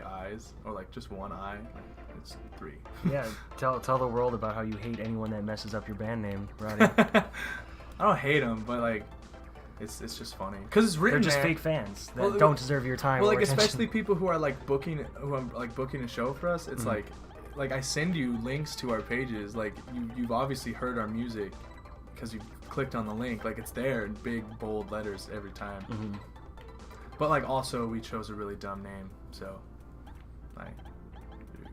eyes, or like just one eye, like, it's 3. Yeah, tell the world about how you hate anyone that messes up your band name, Roddie. I don't hate them, but like, it's just funny because it's written. They're just fake fans that don't deserve your time. Well, or like attention. especially people who are like booking a show for us. It's like I send you links to our pages. Like you've obviously heard our music because you clicked on the link. Like it's there in big bold letters every time. Mm-hmm. But like also we chose a really dumb name, so like, dude,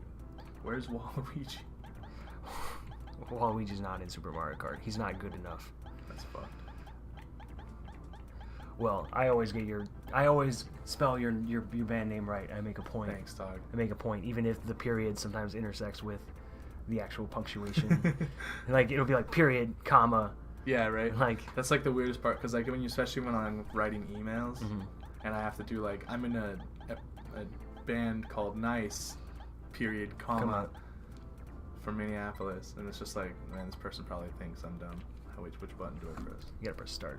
where's Waluigi? Waluigi's not in Super Mario Kart. He's not good enough. That's fucked. Well, I always spell your band name right. I make a point. Thanks, dog. I make a point, even if the period sometimes intersects with the actual punctuation. Like it'll be like period, comma. Yeah, right. Like that's like the weirdest part, because like especially when I'm writing emails, and I have to do like I'm in a band called Niiice, period, comma, from Minneapolis, and it's just like, man, this person probably thinks I'm dumb. Which button do I press? You gotta press start.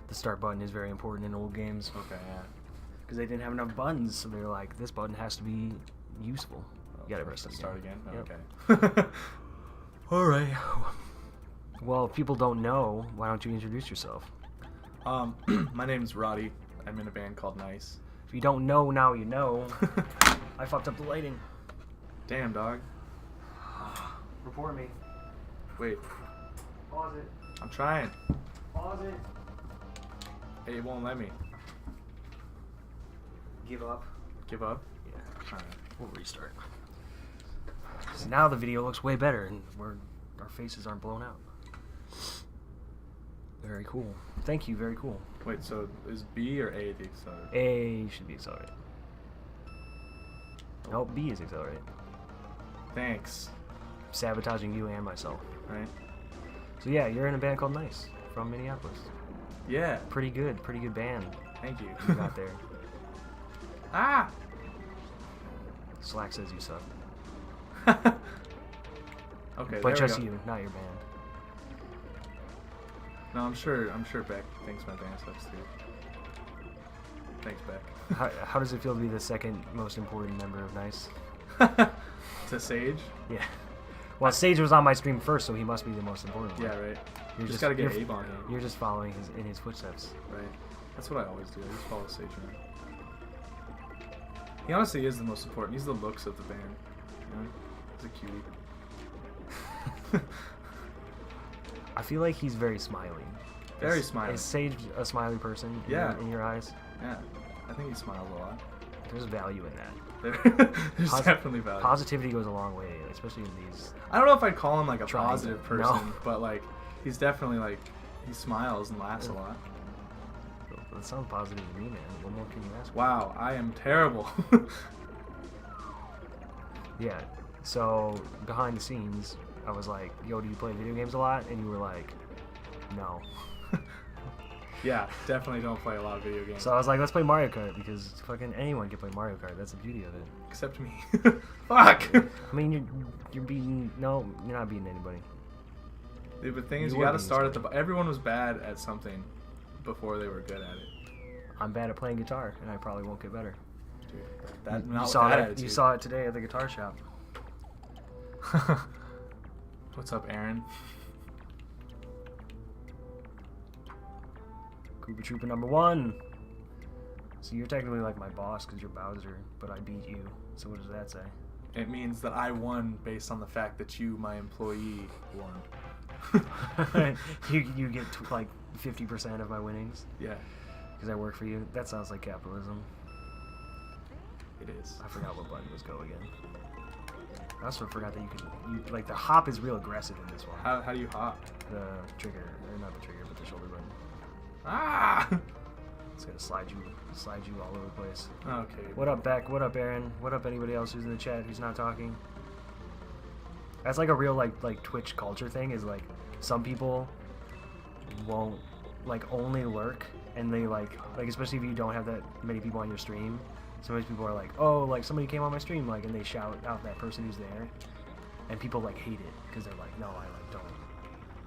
The start button is very important in old games. Okay, yeah. Because they didn't have enough buttons, so they're like, this button has to be useful. You gotta press start again. Yep. Okay. All right. Well, if people don't know, why don't you introduce yourself? My name's Roddie. I'm in a band called niiice. If you don't know, now you know. I fucked up the lighting. Damn, dog. Report me. Wait. Pause it. I'm trying. Pause it. Hey, it won't let me. Give up. Give up? Yeah. Alright. We'll restart. So now the video looks way better, and our faces aren't blown out. Very cool. Thank you. Very cool. Wait, so is B or A the accelerator? A should be accelerated. Nope, B is accelerated. Thanks. Sabotaging you and myself. Right? So yeah, you're in a band called niiice from Minneapolis. Yeah. Pretty good band. Thank you. You got there. Ah! Slack says you suck. Okay, But there just we go. you, not your band. No, I'm sure Beck thinks my band sucks too. Thanks, Beck. How does it feel to be the second most important member of niiice? To Sage? Yeah. Well, Sage was on my stream first, so he must be the most important one. Yeah, right. You're just gotta get you're- Abe on him. You're just following in his footsteps. Right. That's what I always do. I just follow Sage around. He honestly is the most important. He's the looks of the band. You know? He's a cutie. I feel like he's very smiley. Very smiley. Is Sage a smiley person in your eyes? Yeah. I think he smiles a lot. There's value in that. There's definitely value. Positivity goes a long way, especially in these. I don't know if I'd call him like a Trying positive to- person, no. but like he's definitely like he smiles and laughs a lot. That sounds positive to me, man. What more can you ask for? Wow, I am terrible. Yeah. So behind the scenes, I was like, "Yo, do you play video games a lot?" And you were like, "No." Yeah, definitely don't play a lot of video games. So I was like, "Let's play Mario Kart because fucking anyone can play Mario Kart. That's the beauty of it." Except me. Fuck! I mean, you're beating. No, you're not beating anybody. Dude, the thing is, You you were gotta being start at the. Everyone was bad at something before they were good at it. I'm bad at playing guitar, and I probably won't get better. Dude, that You not saw that it. attitude. You saw it today at the guitar shop. What's up, Aaron? Koopa Troopa #1. So you're technically like my boss because you're Bowser, but I beat you. So what does that say? It means that I won based on the fact that you, my employee, won. you get like 50% of my winnings Yeah, because I work for you. That sounds like capitalism. it is. I forgot what button was go again. I also forgot that you like the hop is real aggressive in this one. How do you hop? The trigger, or not the trigger, but the shoulder button. Ah! It's gonna slide you all over the place. Okay. What up, Beck? What up, Aaron? What up, anybody else who's in the chat who's not talking? That's like a real like Twitch culture thing. Is like some people won't like only lurk, and they like especially if you don't have that many people on your stream. Sometimes people are like, oh, like somebody came on my stream, like, and they shout out that person who's there, and people like hate it because they're like, no,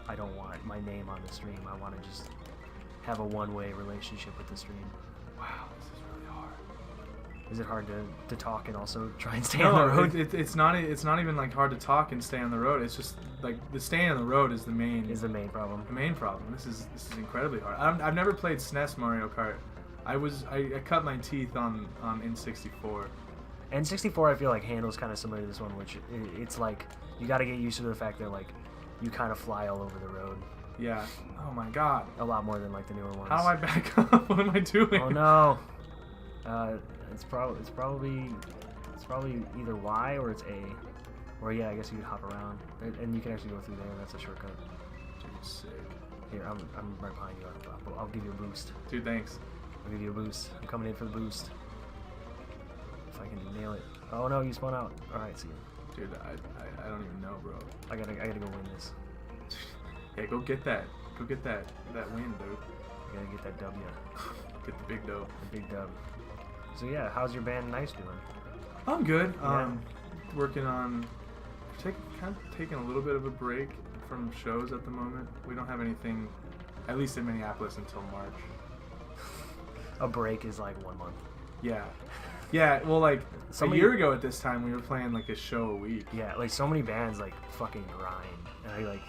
I don't want my name on the stream. I want to just have a one-way relationship with the stream. Wow, this is really hard. Is it hard to talk and also try and stay on the road? It's not even like hard to talk and stay on the road. It's just like the staying on the road is the main problem. The main problem. This is incredibly hard. I've never played SNES Mario Kart. I cut my teeth on N64. N64 I feel like handles kind of similar to this one, which it's like you got to get used to the fact that like you kind of fly all over the road. Yeah. Oh my god. A lot more than like the newer ones. How do I back up? What am I doing? Oh no. It's probably either Y or it's A. Or yeah, I guess you could hop around and you can actually go through there. That's a shortcut. Dude, sick. Here, I'm right behind you. I'll give you a boost. Dude, thanks. I'll give you a boost. I'm coming in for the boost. If I can nail it. Oh no, you spun out. All right, see you. Dude, I don't even know, bro. I gotta go win this. Yeah, go get that. Go get that win, dude. I gotta get that W. Get the big dough. The big dub. So yeah, how's your band niiice doing? I'm good. Yeah. Working on taking a little bit of a break from shows at the moment. We don't have anything, at least in Minneapolis, until March. A break is like 1 month. Yeah. Yeah, well, like, a year ago at this time, we were playing, like, a show a week. Yeah, like, so many bands, like, fucking grind. And I,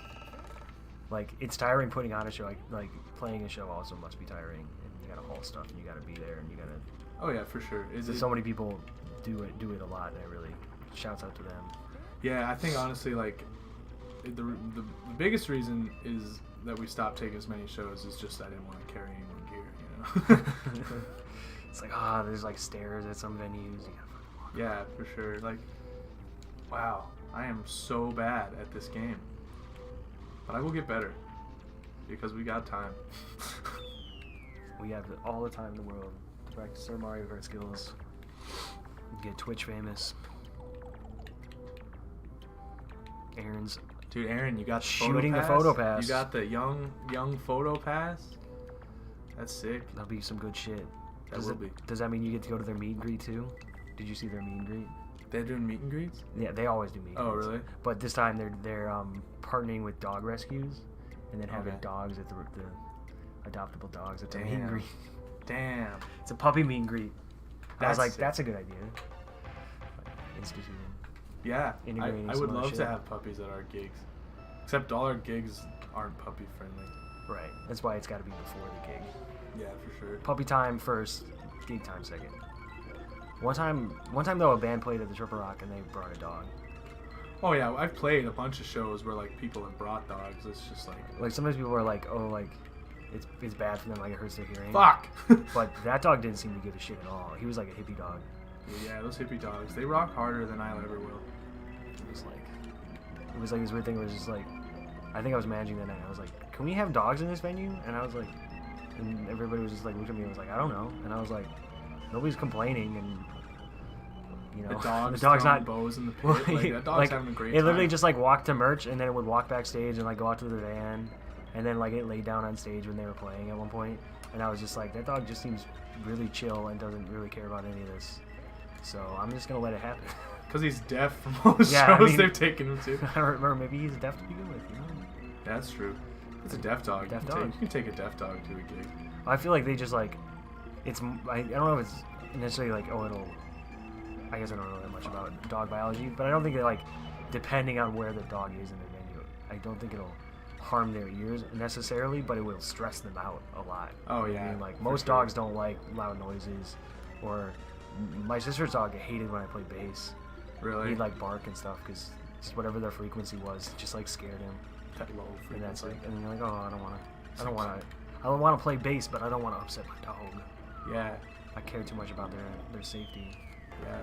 like, it's tiring putting on a show. Like, playing a show also must be tiring. And you gotta haul stuff, and you gotta be there, and you gotta... Oh, yeah, for sure. So many people do it a lot, and it really shouts out to them. Yeah, I think, honestly, like, the biggest reason is that we stopped taking as many shows is just I didn't want to carry any more gear, you know? It's like, there's like stairs at some venues. You gotta fucking walk. Yeah, for sure. Like, wow, I am so bad at this game. But I will get better. Because we got time. We have all the time in the world to practice our Mario Kart skills. Get Twitch famous. Dude, Aaron, you got the shooting the photo pass. You got the young photo pass? That's sick. That'll be some good shit. Does that mean you get to go to their meet and greet too? Did you see their meet and greet? They're doing meet and greets? Yeah, they always do meet and greets. Oh, really? But this time they're partnering with dog rescues and then having dogs at the adoptable dogs at the meet and greet. Damn. It's a puppy meet and greet. I was like, that's a good idea. Instituting. Yeah, I would love to have puppies at our gigs. Except all our gigs aren't puppy friendly. Right. That's why it's got to be before the gig. Yeah, for sure. Puppy time first, gig time second. One time though, a band played at the Triple Rock and they brought a dog. Oh yeah, I've played a bunch of shows where like people have brought dogs. It's just like sometimes people are like, oh, like it's bad for them, like it hurts their hearing. Fuck. But that dog didn't seem to give a shit at all. He was like a hippie dog. Yeah, those hippie dogs, they rock harder than I ever will. It was like this weird thing where it was just like, I think I was managing that night. I was like, can we have dogs in this venue? And I was like, and everybody was just like looking at me and was like, I don't know. And I was like, nobody's complaining, and you know, the dog's not bows in the pit. Like, that dog's having a great time. It literally just like walked to merch and then it would walk backstage and like go out to the van, and then like it laid down on stage when they were playing at one point. And I was just like, that dog just seems really chill and doesn't really care about any of this. So I'm just gonna let it happen. Because he's deaf from all the shows they've taken him to. I remember, maybe he's deaf to begin with, you know? Yeah, that's true. It's a deaf dog. You can take a deaf dog to a gig. I feel like they just like, I don't know if it's necessarily like, I guess I don't know that much about dog biology, but I don't think that like, depending on where the dog is in the venue, I don't think it'll harm their ears necessarily, but it will stress them out a lot. Oh yeah. I mean, like most dogs don't like loud noises, or my sister's dog hated when I played bass. Really? He'd like bark and stuff because whatever their frequency was just like scared him. That low frequency. And that's like, and you're like, oh, I don't want to play bass, but I don't want to upset my dog. Yeah. I care too much about their safety. Yeah.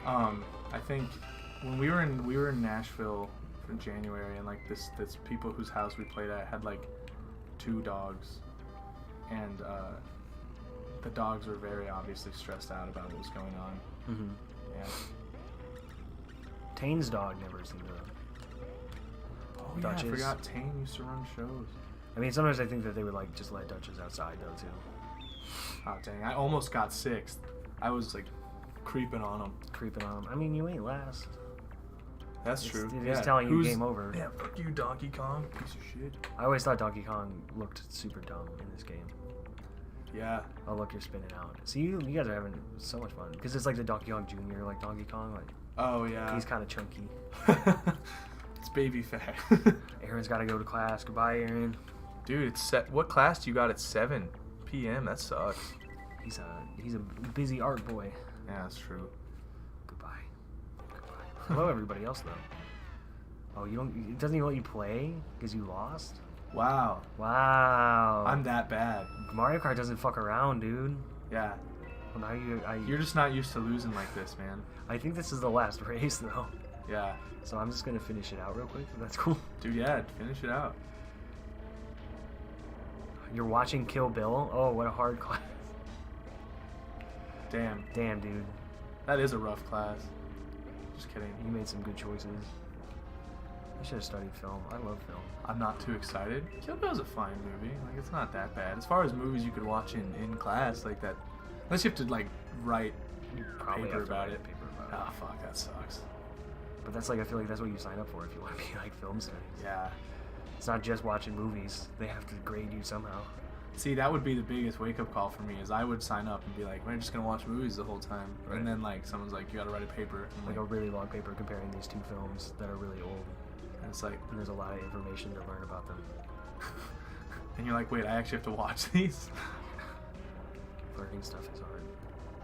I think when we were in Nashville in January, and like this people whose house we played at had like 2 dogs, and the dogs were very obviously stressed out about what was going on. Mm-hmm. Yeah. Tane's dog never seemed to. Oh yeah, I forgot Tane used to run shows. I mean, sometimes I think that they would like just let Dutchess outside though too. Oh dang! I almost got 6th. I was like creeping on him. I mean, you ain't last. That's true. It's telling you game over. Yeah, fuck you, Donkey Kong, piece of shit. I always thought Donkey Kong looked super dumb in this game. Yeah. Oh look, you're spinning out. See, you guys are having so much fun because it's like the Donkey Kong Jr. like Donkey Kong. Like, oh yeah. he's kind of chunky. It's baby fat. Aaron's got to go to class. Goodbye, Aaron. Dude, it's set. What class do you got at 7 p.m.? That sucks. He's a busy art boy. Yeah, that's true. Goodbye. Hello, everybody else though. Oh, you don't. It doesn't even let you play because you lost. Wow. Wow. I'm that bad. Mario Kart doesn't fuck around, dude. Yeah. Well, now You're just not used to losing like this, man. I think this is the last race though. Yeah. So I'm just gonna finish it out real quick. If that's cool. Dude, yeah, finish it out. You're watching Kill Bill? Oh, what a hard class. Damn. Damn, dude. That is a rough class. Just kidding. You made some good choices. I should have studied film. I love film. I'm not too excited. Kill Bill's a fine movie. Like, it's not that bad. As far as movies you could watch in class, like that. Unless you have to, like, write You probably paper have to about write it. a paper about Oh, fuck, that sucks. But that's like, I feel like that's what you sign up for if you want to be like film studies. Yeah. It's not just watching movies. They have to grade you somehow. See, that would be the biggest wake-up call for me, is I would sign up and be like, we're just going to watch movies the whole time. Right. And then, like, someone's like, you got to write a paper. And Like a really long paper comparing these two films that are really old. and it's like, And there's a lot of information to learn about them. and you're like, wait, I actually have to watch these? Learning stuff is hard.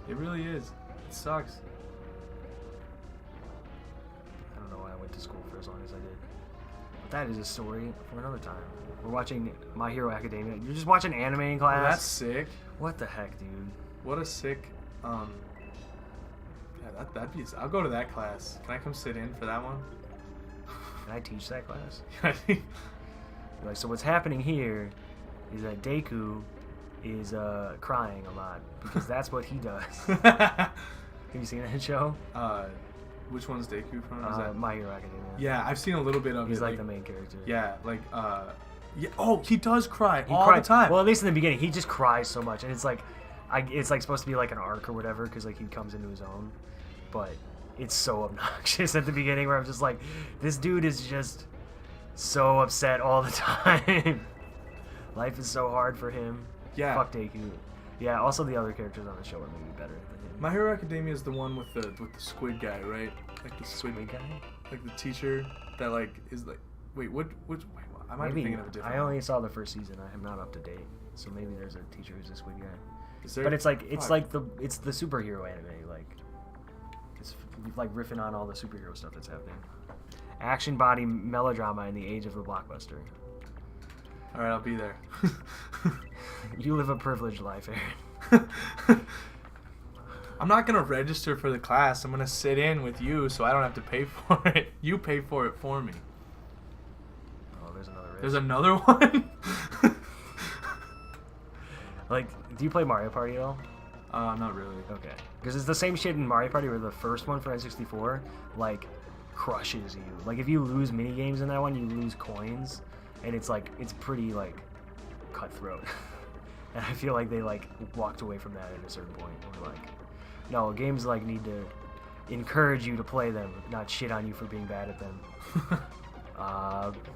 It really is. It sucks. I don't know why I went to school for as long as I did. But that is a story for another time. We're watching My Hero Academia. You're just watching anime in class? Well, that's sick. What the heck, dude? What a sick, yeah, that'd be, I'll go to that class. Can I come sit in for that one? Can I teach that class? Yeah. Like, so what's happening here is that Deku is crying a lot because that's what he does. Have you seen that show? Which one's Deku from? Is that... My Hero Academia. Yeah, I've seen a little bit of it. He's like the main character. Yeah, like, yeah. Oh, he does cry He all cried. the time. Well, at least in the beginning, he just cries so much, and it's like, it's like supposed to be like an arc or whatever, because like he comes into his own, but it's so obnoxious at the beginning where I'm just like, this dude is just so upset all the time. Life is so hard for him. Yeah. Fuck Deku. Yeah. Also, the other characters on the show are maybe better than him. My Hero Academia is the one with the squid guy, right? Like the squid Squid guy. like the teacher that like is like, wait, which? Wait, I might be thinking of a different. I only saw the first season. I am not up to date, so maybe there's a teacher who's a squid guy. Is there... But it's like Fuck. it's the superhero anime, like it's like riffing on all the superhero stuff that's happening. Action body melodrama in the age of the blockbuster. All right, I'll be there. You live a privileged life, Aaron. I'm not gonna register for the class. I'm gonna sit in with you, so I don't have to pay for it. You pay for it for me. Oh, there's another race. There's another one. Like, do you play Mario Party at all? Not really. Okay. Because it's the same shit in Mario Party where the first one for N64, like, crushes you. Like, if you lose mini games in that one, you lose coins. And it's, like, it's pretty, like, cutthroat. And I feel like they, like, walked away from that at a certain point. Where, like, no, games, like, need to encourage you to play them, not shit on you for being bad at them.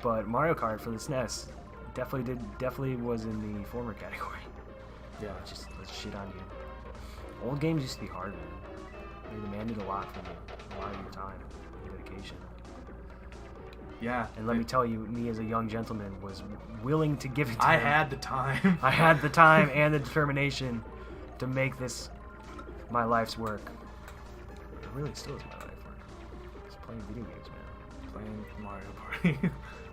But Mario Kart for the SNES definitely was in the former category. Yeah, just let's shit on you. Old games used to be hard, man. They demanded a lot from you, a lot of your time, and dedication. Yeah. And let me tell you, me as a young gentleman was willing to give it to I him. had the time. I had the time and the determination to make this my life's work. It really still is my life's work. Just playing video games, man. Playing Mario Party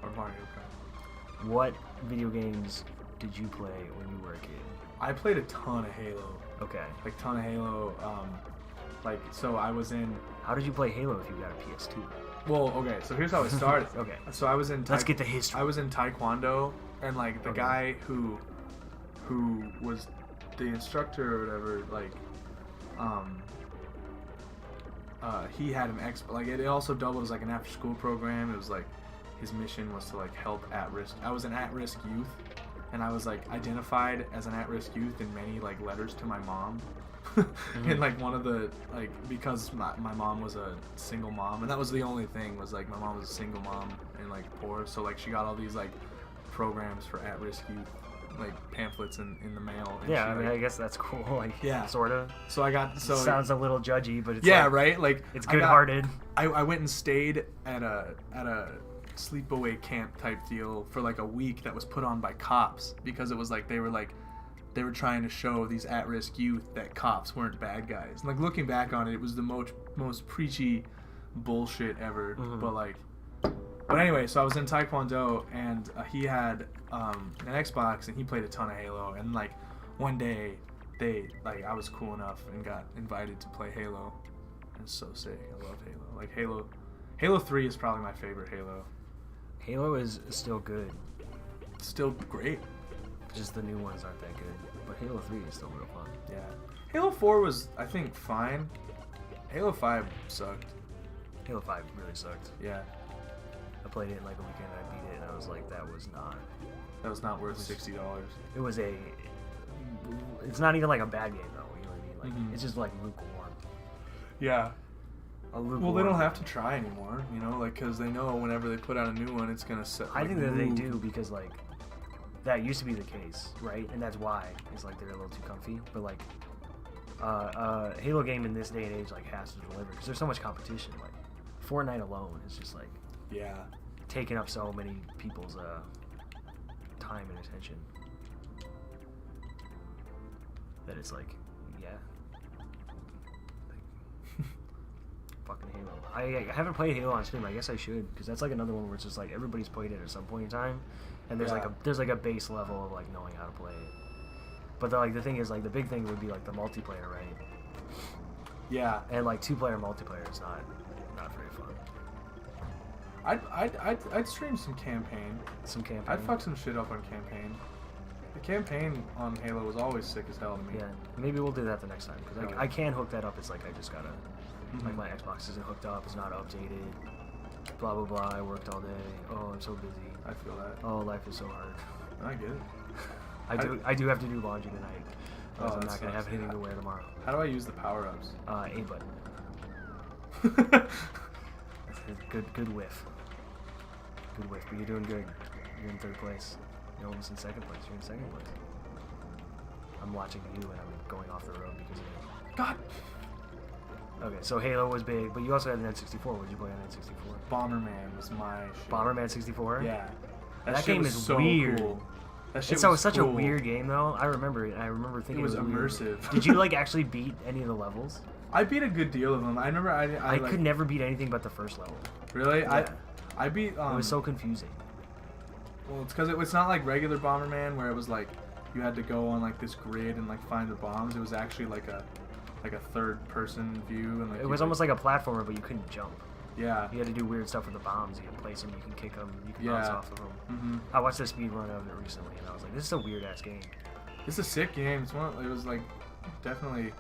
or Mario Kart. What video games did you play when you were a kid? I played a ton of Halo. Okay. Like ton of Halo. Like so I was in. How did you play Halo if you got a PS2? Well, okay. So here's how it started. Okay. So I was in. Let's get the history. I was in Taekwondo, and like the Okay. guy who was the instructor or whatever, like, he had an like it also doubled as like an after school program. It was like his mission was to like help at-risk. I was an at-risk youth, and I was like identified as an at-risk youth in many like letters to my mom. And like one of the like because my mom was a single mom, and that was the only thing, was like my mom was a single mom and like poor, so like she got all these like programs for at-risk youth like pamphlets in the mail. And Yeah, she, I mean, like, I guess that's cool. Like, Yeah. sort of. so I got Sounds a little judgy, but it's yeah, like, right. Like it's I good-hearted. I went and stayed at a sleepaway camp type deal for like a week that was put on by cops because it was like they were trying to show these at-risk youth that cops weren't bad guys. And like looking back on it, it was the most preachy bullshit ever. But anyway, so I was in Taekwondo, and he had an Xbox, and he played a ton of Halo. And like one day, I was cool enough and got invited to play Halo. It's so sick. I love Halo. Like Halo 3 is probably my favorite Halo. Halo is still good. It's still great. Just the new ones aren't that good. But Halo 3 is still real fun. Yeah. Halo 4 was, I think, fine. Halo 5 sucked. Halo 5 really sucked. Yeah. I played it in like a weekend and I beat it and I was like, that was not worth $60. It was it's not even like a bad game though, you know what I mean? Like it's just like lukewarm. Yeah. A lukewarm. Well, they don't have to try anymore, you know, like because they know whenever they put out a new one, it's gonna set. I think that they do because like that used to be the case, right? And that's why it's like they're a little too comfy. But like Halo game in this day and age like has to deliver because there's so much competition. Like Fortnite alone is just like taking up so many people's time and attention that it's like fucking Halo. I haven't played Halo on stream. I guess I should because that's like another one where it's just like everybody's played it at some point in time, and there's like a base level of like knowing how to play it. But the thing is like the big thing would be like the multiplayer, right? Yeah. And like 2-player multiplayer is not very fun. I'd stream some campaign. I'd fuck some shit up on campaign. The campaign on Halo was always sick as hell to me. Yeah, maybe we'll do that the next time because I can hook that up. It's like I just gotta like my Xbox isn't hooked up. It's not updated. Blah blah blah. I worked all day. Oh, I'm so busy. I feel that. Oh, life is so hard. I get it. I do have to do laundry tonight. I'm not gonna have anything to wear tomorrow. How do I use the power ups? A button. Good whiff. Good whiff, but you're doing good. You're in 3rd place. You're almost in 2nd place. You're in 2nd place. I'm watching you and I'm going off the road because of it. God. Okay, so Halo was big, but you also had the N64. What did you play on N64? Bomberman was my shit. Bomberman 64? Yeah. That game is so weird. Cool. That shit It's was such cool. a weird game though. I remember it. I remember thinking it was immersive. immersive. Did you like actually beat any of the levels? I beat a good deal of them. I remember I could never beat anything but the first level. Really? Yeah. I beat. It was so confusing. Well, it's because it's not like regular Bomberman where it was like you had to go on like this grid and like find the bombs. It was actually like a 3rd-person view and like it was almost like a platformer, but you couldn't jump. Yeah. You had to do weird stuff with the bombs. You can place them, you can kick them, you can bounce off of them. I watched a speed run of it recently, and I was like, "This is a weird ass game." It's a sick game. It was like definitely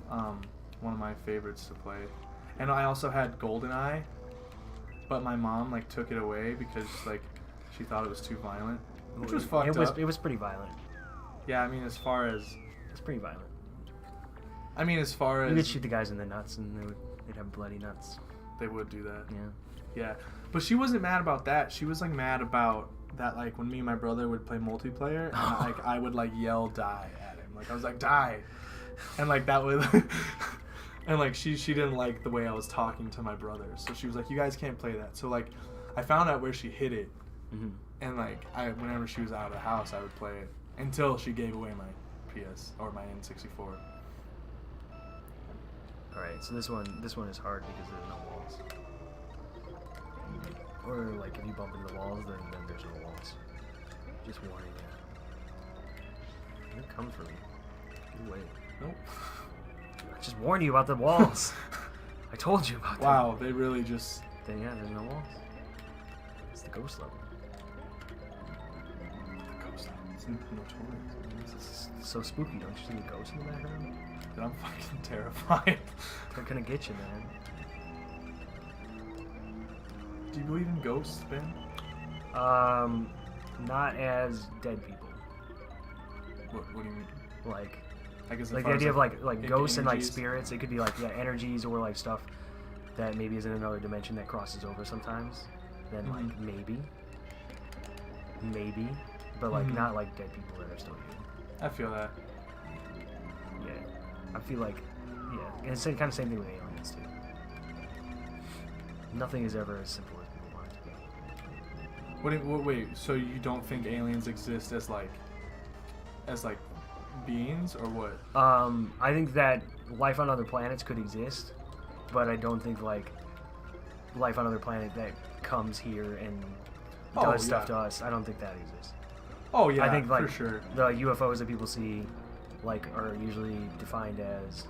one of my favorites to play. And I also had GoldenEye, but my mom like took it away because like she thought it was too violent, which was fucked up. It was pretty violent. Yeah, I mean as far as it's pretty violent. I mean as far as you could shoot the guys in the nuts, and they'd have bloody nuts. They would do that. Yeah. Yeah, but she wasn't mad about that. She was like mad about that, like when me and my brother would play multiplayer, and like I would like yell "die" at him. Like I was like "die," and like that would, and like she didn't like the way I was talking to my brother, so she was like, "You guys can't play that." So like, I found out where she hid it, and like whenever she was out of the house, I would play it until she gave away my PS or my N64. Alright, so this one is hard because there's no walls. Or like if you bump into the walls, then there's no walls. Just warning you. Here it comes for me. You wait. Nope. I just warned you about the walls. I told you about them. Wow, they really just. Then yeah, there's no walls. It's the ghost level. The ghost level. It's notorious. It's so spooky. Don't you see the ghosts in the background? Dude, I'm fucking terrified. They're gonna get you, man. Do you believe in ghosts, Ben? Not as dead people. What do you mean? Like, I guess like the idea of like ghosts and like energies. spirits. It could be like energies or like stuff that maybe is in another dimension that crosses over sometimes. Then like maybe, but like not like dead people that are still here. I feel that. Yeah, I feel like and it's kind of same thing with aliens too. Nothing is ever as simple as people want it to be. Wait, so you don't think aliens exist as like beings or what? I think that life on other planets could exist, but I don't think like life on other planet that comes here and does stuff to us. I don't think that exists. Oh yeah, I think like for sure. the UFOs that people see, like, are usually defined as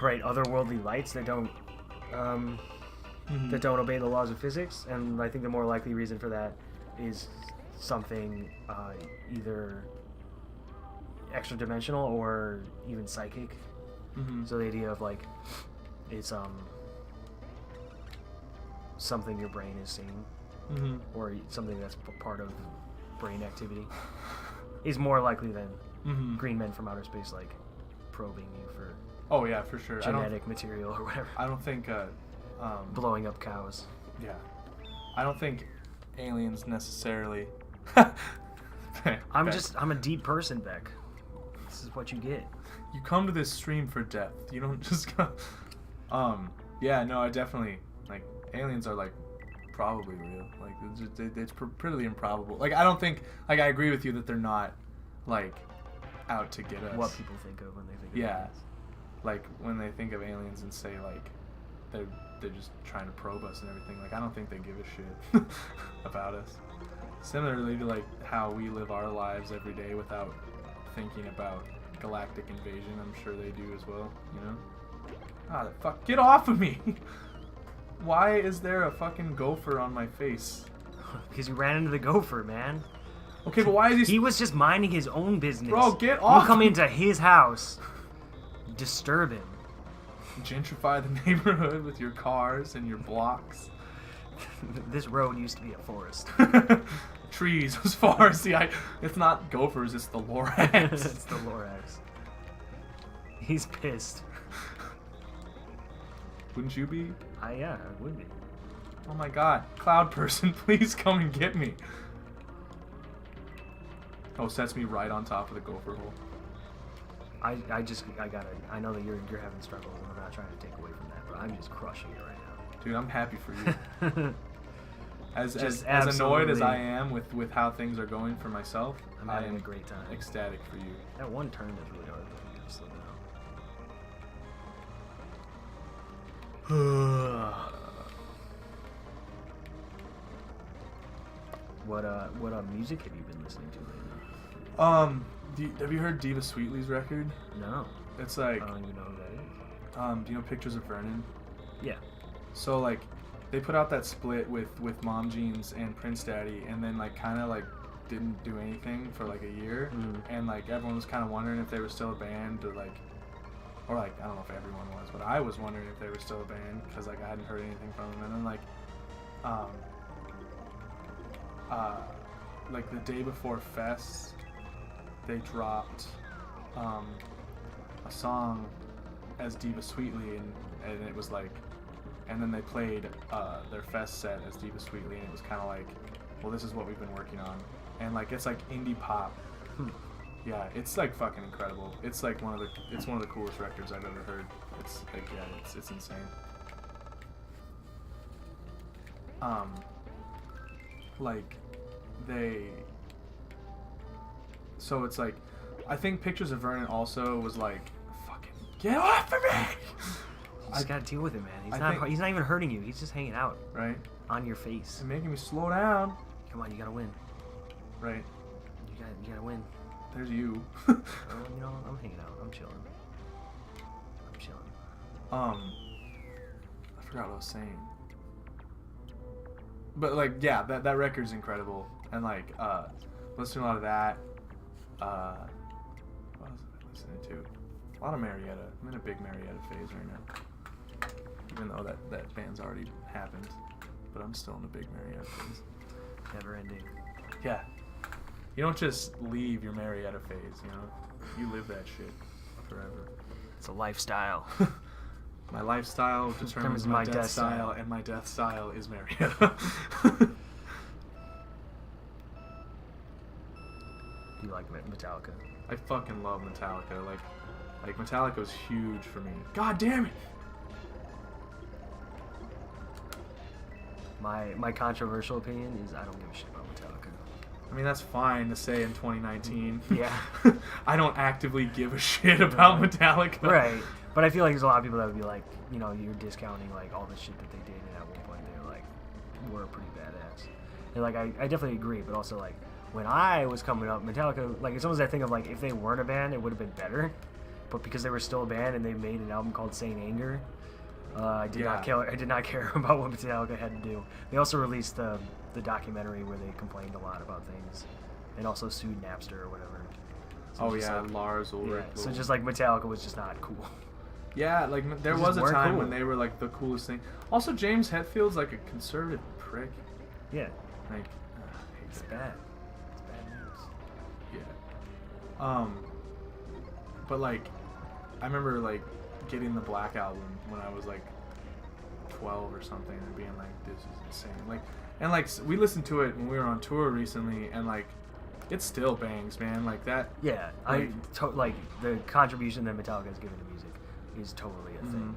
otherworldly lights that don't obey the laws of physics, and I think the more likely reason for that is something either extra dimensional or even psychic. So the idea of like it's something your brain is seeing, or something that's part of brain activity, is more likely than green men from outer space like probing you for for sure genetic material or whatever. I don't think blowing up cows. Yeah, I don't think aliens necessarily. I'm a deep person, Beck. This is what you get. You come to this stream for depth. You don't just go. Yeah, no, I definitely like aliens are like probably real. Like it's pretty improbable. Like I don't think I agree with you that they're not like out to get us. What people think of when they think of aliens. Like when they think of aliens and say like they're just trying to probe us and everything. Like I don't think they give a shit about us. Similarly to like how we live our lives every day without thinking about galactic invasion, I'm sure they do as well, you know? Ah, the fuck, get off of me! Why is there a fucking gopher on my face? Because you ran into the gopher, man. Okay, but why is he... He was just minding his own business. Bro, get off! You come into his house, disturb him. Gentrify the neighborhood with your cars and your blocks. This road used to be a forest. Trees as far as the eye. It's not gophers, it's the Lorax. It's the Lorax. He's pissed. Wouldn't you be? Yeah, I would be. Oh my god. Cloud person, please come and get me. Oh, sets me right on top of the gopher hole. I know that you're having struggles, and I'm not trying to take away from that, but I'm just crushing it right now. Dude, I'm happy for you. As annoyed as I am with how things are going for myself, I'm having a great time. Ecstatic for you. That one turn is really hard, though. You gotta slow down. What music have you been listening to lately? Have you heard Diva Sweetley's record? No. It's like... I don't even know who that is. Do you know Pictures of Vernon? Yeah. So, like, they put out that split with Mom Jeans and Prince Daddy, and then, like, kind of, like, didn't do anything for, like, a year. And, like, everyone was kind of wondering if they were still a band, or, like, I don't know if everyone was, but I was wondering if they were still a band, because, like, I hadn't heard anything from them. And then, like, the day before Fest, they dropped a song as Diva Sweetly, and it was like, and then they played their Fest set as Diva Sweetly, and it was kind of like, well, this is what we've been working on, and like it's like indie pop. Yeah, it's like fucking incredible. It's like one of the coolest records I've ever heard. It's like, yeah, it's insane. Like so it's like, I think Pictures of Vernon also was like, fucking get off of me! You just gotta deal with it, man. He's not even hurting you. He's just hanging out. Right. On your face. It's making me slow down. Come on, you gotta win. Right. You gotta win. There's you. You know, I'm hanging out. I'm chilling. I forgot what I was saying. But like, yeah, that record's incredible, and like, listening to a lot of that. What else have I been listening to? A lot of Marietta. I'm in a big Marietta phase right now. Even though that band's already happened, but I'm still in a big Marietta phase. Never ending. Yeah. You don't just leave your Marietta phase, you know? You live that shit forever. It's a lifestyle. My lifestyle determines my death style, and my death style is Marietta. Metallica. I fucking love Metallica. Like Metallica was huge for me. God damn it! My controversial opinion is I don't give a shit about Metallica. I mean, that's fine to say in 2019. Yeah. I don't actively give a shit about Metallica. Right. But I feel like there's a lot of people that would be like, you know, you're discounting like all the shit that they did, and at one point they were pretty badass. And like I definitely agree, but also like when I was coming up, Metallica, like it's almost that thing of like if they weren't a band, it would have been better. But because they were still a band and they made an album called Saint Anger, I did not care about what Metallica had to do. They also released the documentary where they complained a lot about things, and also sued Napster or whatever. So Lars Ulrich. Yeah, so just like Metallica was just not cool. Yeah, like there was a time when they were like the coolest thing. Also, James Hetfield's like a conservative prick. Yeah. Like, it's bad. It's bad news. Yeah. But like, I remember like getting the Black Album when I was like 12 or something and being like, this is insane. Like, and like we listened to it when we were on tour recently, and like it still bangs, man. Like that. Yeah, like the contribution that Metallica has given to music is totally a thing.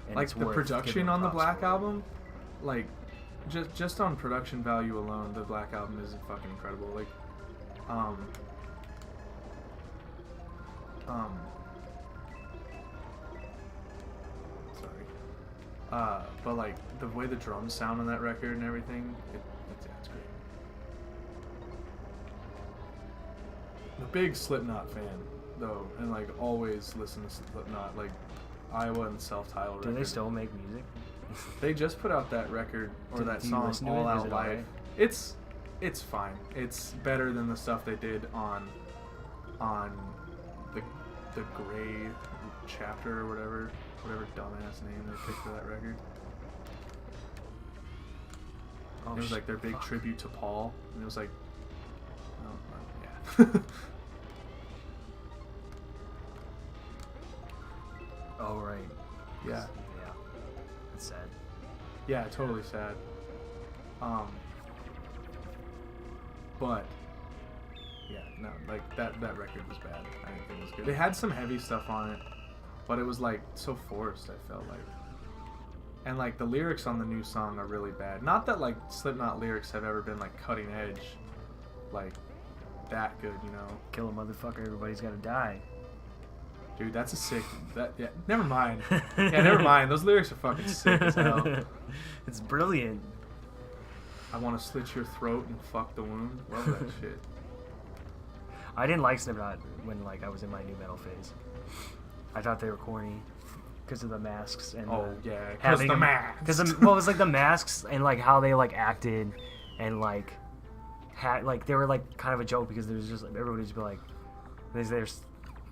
And like the production on the Black Album, like just on production value alone, the Black Album is fucking incredible. Like, but like the way the drums sound on that record and everything, it's great. I'm a big Slipknot fan though, and like always listen to Slipknot, like Iowa and self-titled. Do they still make music? They just put out that record or that song All Out Life. It's fine. It's better than the stuff they did on the Gray Chapter or whatever dumbass name they picked for that record. Oh, it was like their big tribute to Paul, and it was like, yeah. Oh right. Yeah. Yeah. That's sad. Yeah, totally sad. But yeah, no, like that record was bad. I didn't think it was good. They had some heavy stuff on it, but it was like so forced, I felt like. And like the lyrics on the new song are really bad. Not that like Slipknot lyrics have ever been like cutting edge, like that good, you know. Kill a motherfucker, everybody's gotta die. Dude, that's a sick. Never mind. Yeah, never mind. Those lyrics are fucking sick as hell. It's brilliant. I want to slit your throat and fuck the wound. Love that shit. I didn't like Slipknot when like I was in my new metal phase. I thought they were corny because of the masks and because the masks. Because it was like the masks and like how they like acted and like had like they were like kind of a joke because there's just everybody's be like there's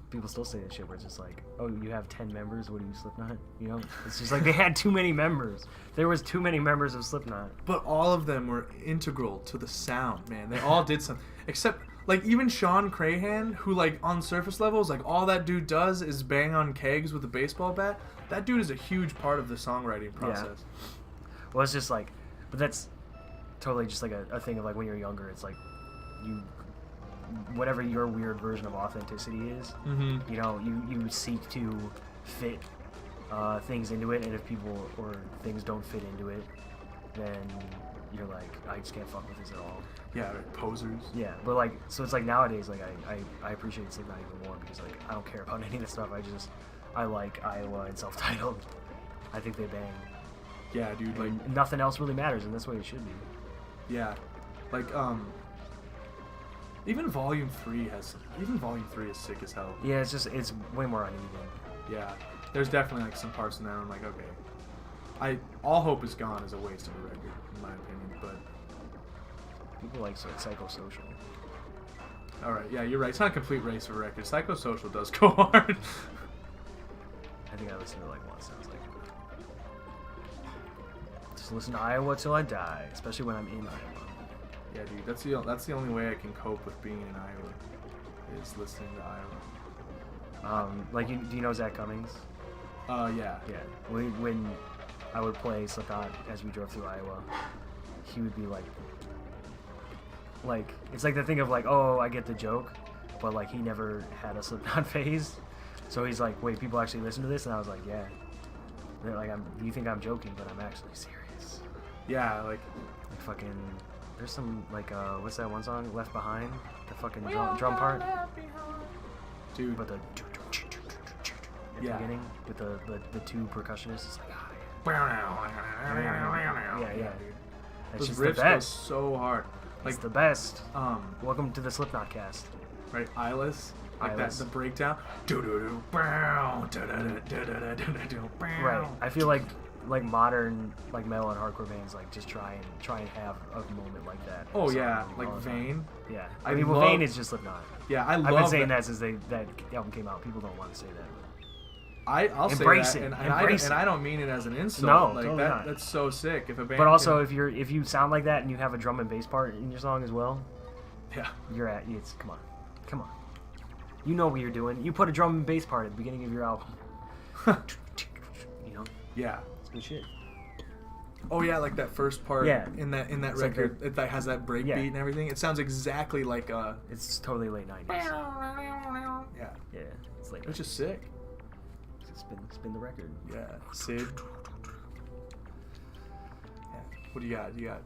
people still say that shit where it's just like, oh, you have 10 members, what do you, Slipknot? You know? It's just like they had too many members. There was too many members of Slipknot. But all of them were integral to the sound, man. They all did something. Except, like, even Sean Crahan, who, like, on surface levels, like, all that dude does is bang on kegs with a baseball bat. That dude is a huge part of the songwriting process. Yeah. Well, it's just like, but that's totally just like a thing of, like, when you're younger, it's like, whatever your weird version of authenticity is, you know, you seek to fit things into it, and if people or things don't fit into it, then you're like, I just can't fuck with this at all. Yeah, like posers. Yeah, but like, so it's like nowadays, like I appreciate Slipknot even more because like I don't care about any of this stuff. I like Iowa and self-titled. I think they bang. Yeah, dude. And like nothing else really matters, and that's what it should be. Yeah, like Even Volume 3 is sick as hell. Yeah, it's way more uneven. Yeah, there's definitely like some parts in there I'm like, okay. All Hope Is Gone is a waste of a record, in my opinion, but people like Psychosocial. Alright, yeah, you're right. It's not a complete waste of a record. Psychosocial does go hard. I think I listened to like one, sounds like. Just listen to Iowa till I die, especially when I'm in Iowa. Yeah, dude, that's the only way I can cope with being in Iowa, is listening to Iowa. Like, do you know Zach Cummings? Yeah. Yeah. When I would play Slipknot as we drove through Iowa, he would be like, it's like the thing of like, oh, I get the joke, but like he never had a Slipknot phase. So he's like, wait, people actually listen to this? And I was like, yeah. They're like, you think I'm joking, but I'm actually serious. Yeah, like fucking, there's some like what's that one song, Left Behind, the fucking drum part, dude. but the at the beginning with the two percussionists, it's like yeah. That's Those just riffs the go best. so hard. Like It's the best. Welcome to the Slipknot cast. Right, Eyeless. Like Eyeless. that, the breakdown. Right. I feel like modern like metal and hardcore bands like just try and have a moment like that. Oh yeah, like Vane. Yeah. I mean, love- Vane is just Slipknot. Yeah, I've been saying that since that album came out. People don't want to say that. I'll Embrace say it. that, Embrace and it. I don't mean it as an insult. No, like totally not. That's so sick. If a band, But also, if you sound like that and you have a drum and bass part in your song as well, yeah, it's come on. You know what you're doing. You put a drum and bass part at the beginning of your album. You know, yeah, it's good shit. oh yeah, like that first part. Yeah. in that It's like record, that has that break Yeah. beat and everything. It sounds exactly like It's totally late 90s. yeah, Yeah, it's late 90s. which is sick. Spin the record. Yeah, Sid. Yeah. What do you got?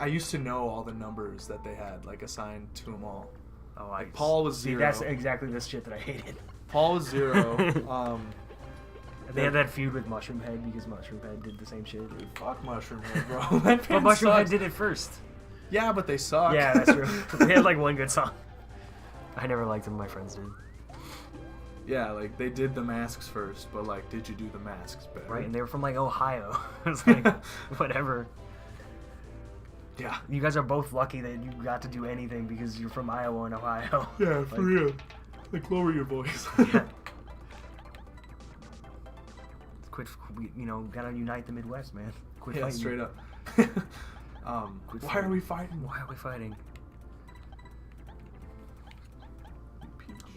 I used to know all the numbers that they had like assigned to them all. Oh, Like Paul was see, 0. that's exactly the shit that I hated. Paul was 0. They had that feud with Mushroom Head because Mushroom Head did the same shit. Fuck Mushroom Head, bro. That But band Mushroom Head sucks. did it first. Yeah, but they suck. Yeah, that's true. They had like one good song. I never liked them. My friends did. Yeah, like they did the masks first, but like, did you do the masks better? Right, and they were from like Ohio. It was like whatever. Yeah. You guys are both lucky that you got to do anything because you're from Iowa and Ohio. Yeah, for real. Like, lower your voice. Yeah. Quit. Gotta unite the Midwest, man. Quit Yeah, fighting. straight up. Why are we fighting? Why are we fighting?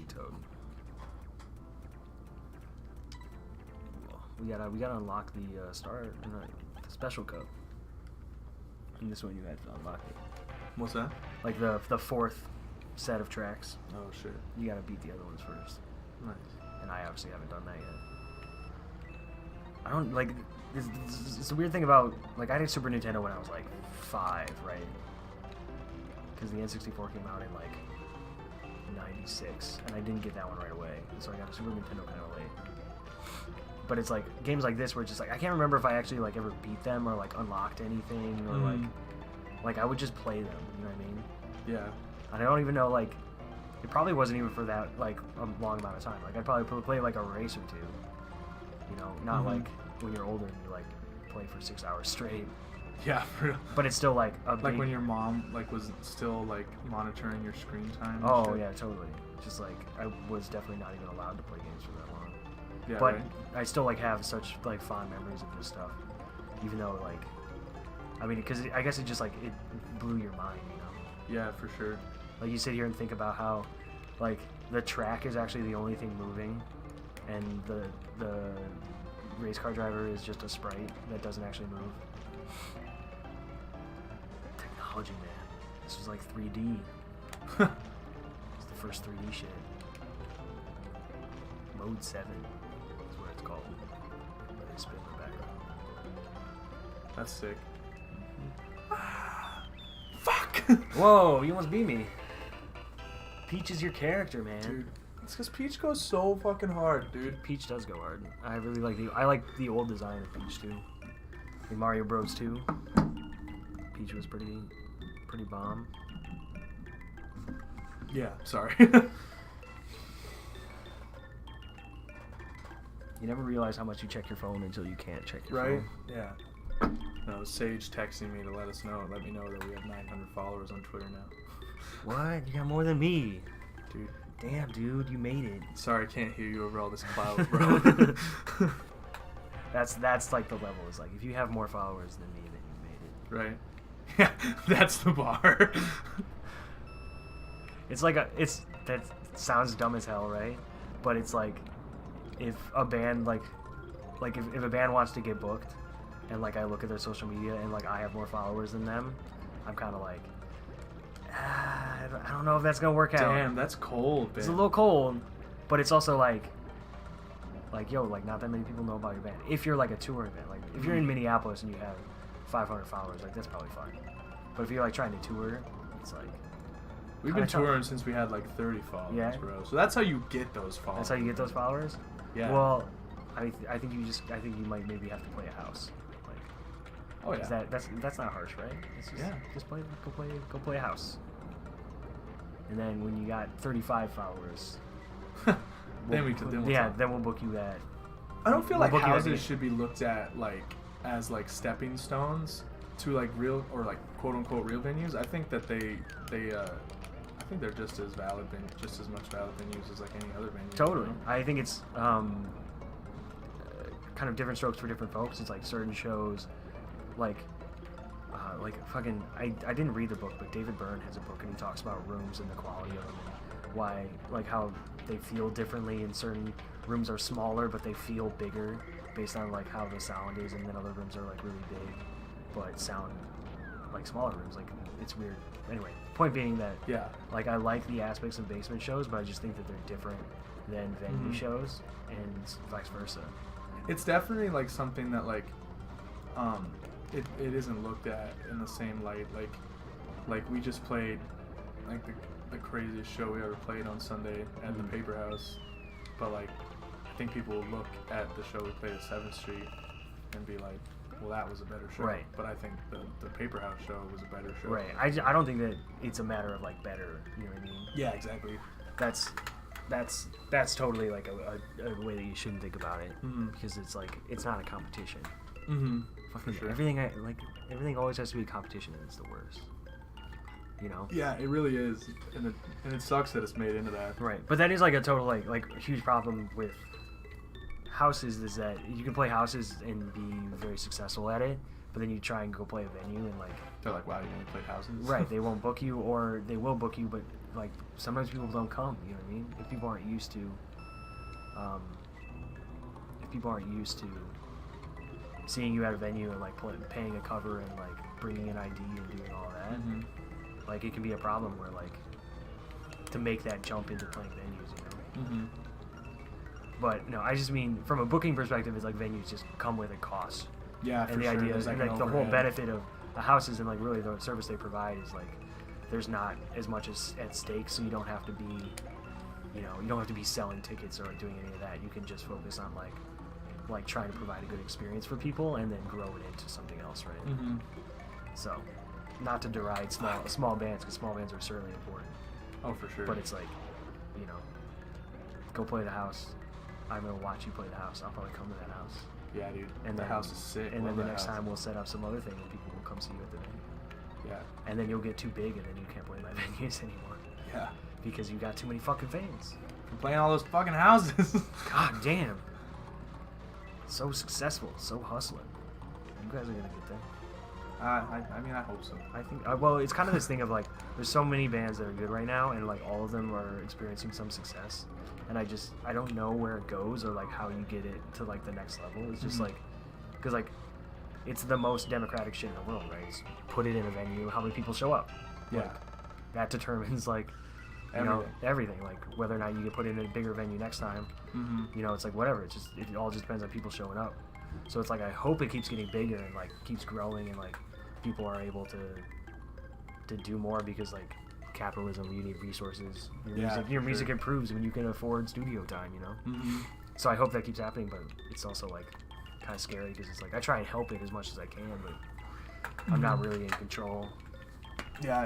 Toad. We gotta unlock the the special cup. And this one you had to unlock it. What's that? Like the fourth set of tracks. Oh shit. You gotta beat the other ones first. Nice. And I obviously haven't done that yet. I don't like. It's a weird thing about like I did Super Nintendo when I was like 5, right? Because the N64 came out in like '96, and I didn't get that one right away, so I got a Super Nintendo kind of late. But it's like games like this where it's just like I can't remember if I actually like ever beat them or like unlocked anything or like I would just play them. You know what I mean? Yeah. And I don't even know like it probably wasn't even for that like a long amount of time. Like I'd probably play like a race or two. You know, not like when you're older and you like play for 6 hours straight. Yeah, for real. But it's still like a Like big... when your mom like was still like monitoring your screen time. And Oh shit. yeah, totally. Just like I was definitely not even allowed to play games for that long. Yeah, But right? I still like have such like fond memories of this stuff, even though like, I mean, because I guess it just like it blew your mind, you know. Yeah, for sure. Like you sit here and think about how, like the track is actually the only thing moving, and the race car driver is just a sprite that doesn't actually move. Technology, man. This was like 3D. It's the first 3D shit. Mode 7 is what it's called. Let me spin the background. That's sick. Fuck! Whoa, you almost beat me. Peach is your character, man. Dude, it's because Peach goes so fucking hard, dude. Peach does go hard. I really like the old design of Peach too. In Mario Bros 2, Peach was pretty bomb. Yeah, sorry. You never realize how much you check your phone until you can't check your Right? phone. Yeah. No, Sage texting me to let me know that we have 900 followers on Twitter now. What? You got more than me. Dude. Damn, dude, you made it. Sorry, I can't hear you over all this cloud, bro. That's like the level. Is like if you have more followers than me, then you made it. Right? Yeah, that's the bar. It's like that sounds dumb as hell, right? But it's like if a band like if a band wants to get booked and like I look at their social media and like I have more followers than them, I'm kind of like I don't know if that's gonna work out. Damn, that's cold, man. It's a little cold, but it's also like yo, like not that many people know about your band. If you're like a tour event, like if you're in Minneapolis and you have 500 followers, like that's probably fine. But if you're like trying to tour, it's like we've been touring since we had like 30 followers, bro. So that's how you get those followers. That's how you get those followers. Yeah. Well, I think you might maybe have to play a house. Like, oh yeah. That's not harsh, right? It's just, just go play a house. And then when you got 35 followers, then we'll book you at. I don't feel like houses should be looked at like as like stepping stones to like real or like quote unquote real venues. I think that I think they're just as much valid venues as like any other venue. Totally. You know? I think it's kind of different strokes for different folks. It's like certain shows, like fucking. I didn't read the book, but David Byrne has a book and he talks about rooms and the quality of them and why, like how they feel differently, and certain rooms are smaller but they feel bigger based on like how the sound is, and then other rooms are like really big but sound like smaller rooms. Like it's weird. Anyway, point being that like I like the aspects of basement shows, but I just think that they're different than venue shows and vice versa. It's definitely like something that like it isn't looked at in the same light. Like we just played like the craziest show we ever played on Sunday at the Paper House, but like I think people will look at the show we played at 7th Street and be like, well, that was a better show. Right. But I think the Paper House show was a better show. Right. I don't think that it's a matter of like better. You know what I mean? Yeah, exactly. That's totally like a way that you shouldn't think about it, because it's like it's not a competition. For sure. Everything always has to be a competition, and it's the worst. You know? Yeah, it really is, and it sucks that it's made into that. Right. But that is like a total like huge problem with houses, is that you can play houses and be very successful at it, but then you try and go play a venue and like they're like, wow, you only played houses. Right. They won't book you, or they will book you, but like sometimes people don't come. You know what I mean? If people aren't used to, seeing you at a venue and like paying a cover and like bringing an ID and doing all that, like it can be a problem where like to make that jump into playing venues, you know. But no, I just mean from a booking perspective, it's like venues just come with a cost. Yeah, and the idea is like the whole benefit of the houses and like really the service they provide is like there's not as much as at stake, so you don't have to be, you don't have to be selling tickets or doing any of that. You can just focus on like trying to provide a good experience for people and then grow it into something else, right? So, not to deride small bands, because small bands are certainly important. Oh, for sure. But it's like, go play the house. I'm gonna watch you play the house. I'll probably come to that house. Yeah, dude. And the house is sick. And then the next time we'll set up some other thing and people will come see you at the venue. Yeah. And then you'll get too big and then you can't play my venues anymore. Yeah. Because you got too many fucking fans. From playing all those fucking houses. God damn. So successful, so hustling. You guys are gonna get there. I mean, I hope so. I think, well, it's kind of this thing of like, there's so many bands that are good right now, and like all of them are experiencing some success, and I don't know where it goes or like how you get it to like the next level. It's just like, because like, it's the most democratic shit in the world, right? It's put it in a venue, how many people show up. Yeah. Like, that determines like, everything. Like whether or not you get put in a bigger venue next time. It's like whatever. It all just depends on people showing up. So it's like I hope it keeps getting bigger and like keeps growing and like people are able to do more, because like capitalism, you need resources. Your music improves when you can afford studio time, So I hope that keeps happening, but it's also like kind of scary because it's like I try and help it as much as I can, but I'm not really in control. Yeah,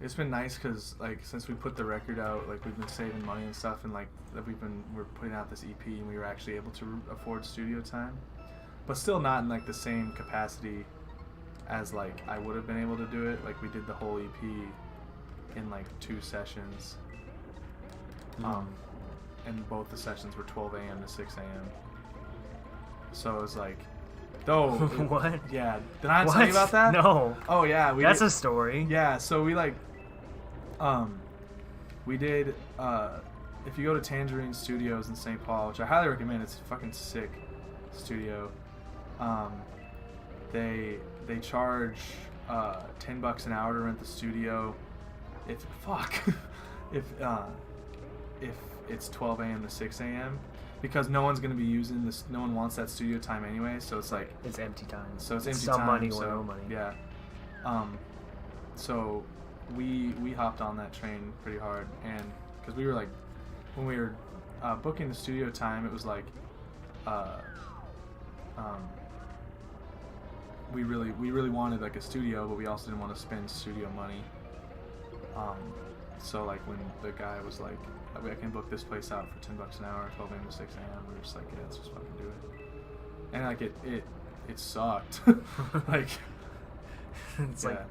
it's been nice because like since we put the record out, like we've been saving money and stuff, and like that we're putting out this EP and we were actually able to afford studio time, but still not in like the same capacity as like I would have been able to do it. Like we did the whole EP in like 2 sessions, and both the sessions were 12 a.m. to 6 a.m. So it was like, what? Yeah, did I tell you about that? No. Oh yeah, that's a story. Yeah, so we like, we did. If you go to Tangerine Studios in St. Paul, which I highly recommend, it's a fucking sick studio. They charge $10 an hour to rent the studio. If it's 12 a.m. to 6 a.m. because no one's gonna be using this. No one wants that studio time anyway, so it's like it's empty time. So it's empty some time. money so, or no money. Yeah. So we hopped on that train pretty hard, and because we were like, when we were booking the studio time, it was like, we really wanted like a studio, but we also didn't want to spend studio money. So like when the guy was like, I can book this place out for $10 an hour, 12 a.m. to 6 a.m. We were just like, yeah, let's just fucking do it. And like it sucked. Like it's like,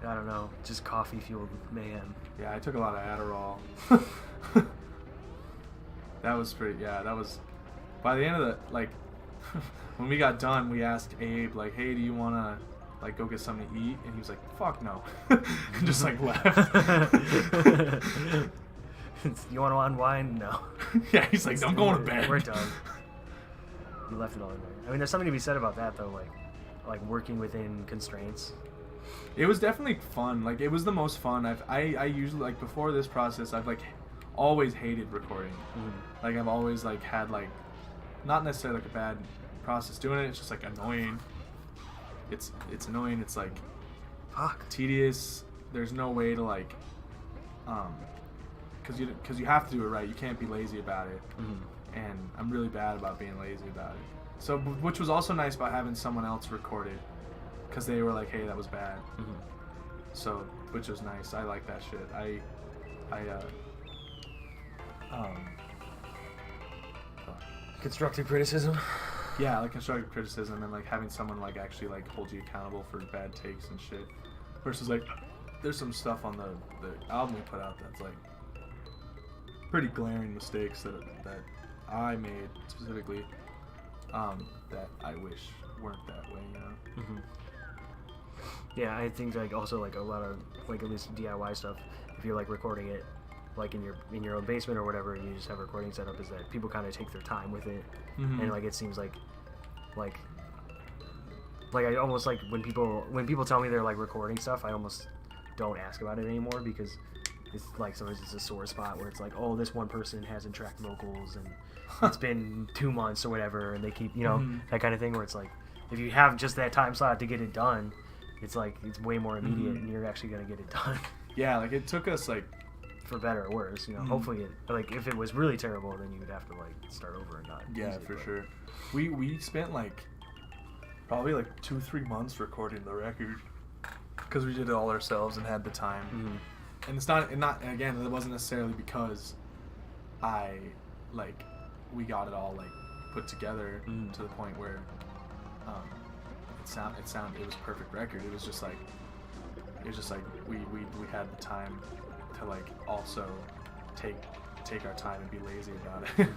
I don't know, just coffee fueled mayhem. Yeah, I took a lot of Adderall. That was pretty. Yeah, that was. By the end of the like, when we got done, we asked Abe like, "Hey, do you wanna like go get something to eat?" And he was like, "Fuck no," and just like left. You want to unwind? No. Yeah, he's like, "I'm going to bed. We're done." You left it all in there. I mean, there's something to be said about that though, like working within constraints. It was definitely fun. Like it was the most fun I usually like before this process. I've like always hated recording. Mm-hmm. Like I've always like had like not necessarily like a bad process doing it. It's just like annoying. It's annoying. It's like tedious. There's no way to like because you have to do it right. You can't be lazy about it. Mm-hmm. And I'm really bad about being lazy about it. So which was also nice about having someone else record it. Because they were like, hey, that was bad. Mm-hmm. So, which was nice. I like that shit. Constructive criticism. Yeah, like constructive criticism and like having someone like actually like hold you accountable for bad takes and shit. Versus like, there's some stuff on the album we put out that's like pretty glaring mistakes that I made specifically that I wish weren't that way, you know. Mm-hmm. Yeah, I think like also like a lot of like at least DIY stuff. If you're like recording it like in your own basement or whatever, and you just have a recording setup, is that people kind of take their time with it, and like it seems like I almost like when people tell me they're like recording stuff, I almost don't ask about it anymore because it's like sometimes it's a sore spot where it's like, oh, this one person hasn't tracked vocals and it's been 2 months or whatever, and they keep that kind of thing where it's like if you have just that time slot to get it done, it's like it's way more immediate and you're actually gonna get it done. Yeah, like it took us like for better or worse, hopefully like if it was really terrible, then you would have to like start over and not use it, for sure. We spent like probably like 2-3 months recording the record because we did it all ourselves and had the time. And it's not and again, it wasn't necessarily because we got it all like put together to the point where it was perfect record. It was just like we had the time to like also take our time and be lazy about it.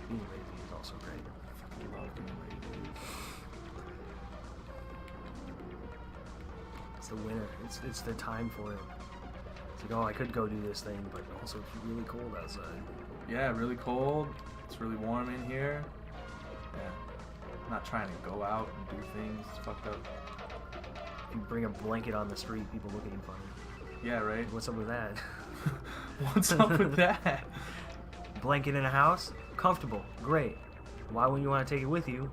Being lazy is also great. I fucking love being lazy. It's the winter. It's the time for it. It's like, oh, I could go do this thing, but also it's really cold outside. Yeah, really cold. It's really warm in here. Yeah. I'm not trying to go out and do things. It's fucked up. If you bring a blanket on the street, people look at you funny. Yeah, right? What's up with that? What's up with that? Blanket in a house? Comfortable. Great. Why wouldn't you want to take it with you?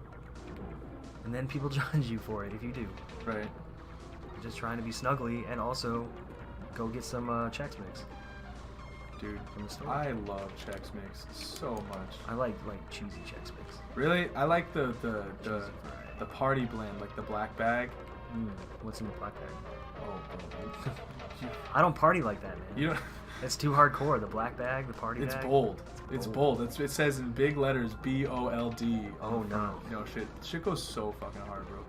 And then people judge you for it if you do. Right. You're just trying to be snuggly and also go get some Chex Mix. Dude, from the store. I love Chex Mix so much. I like cheesy Chex Mix. Really? I like the party blend, like the black bag. What's in the black bag? Oh, I don't party like that, man. You don't. It's too hardcore. The black bag, the party It's bag. bold. It's bold. It says in big letters BOLD. Oh no. No shit. Shit goes so fucking hard, bro.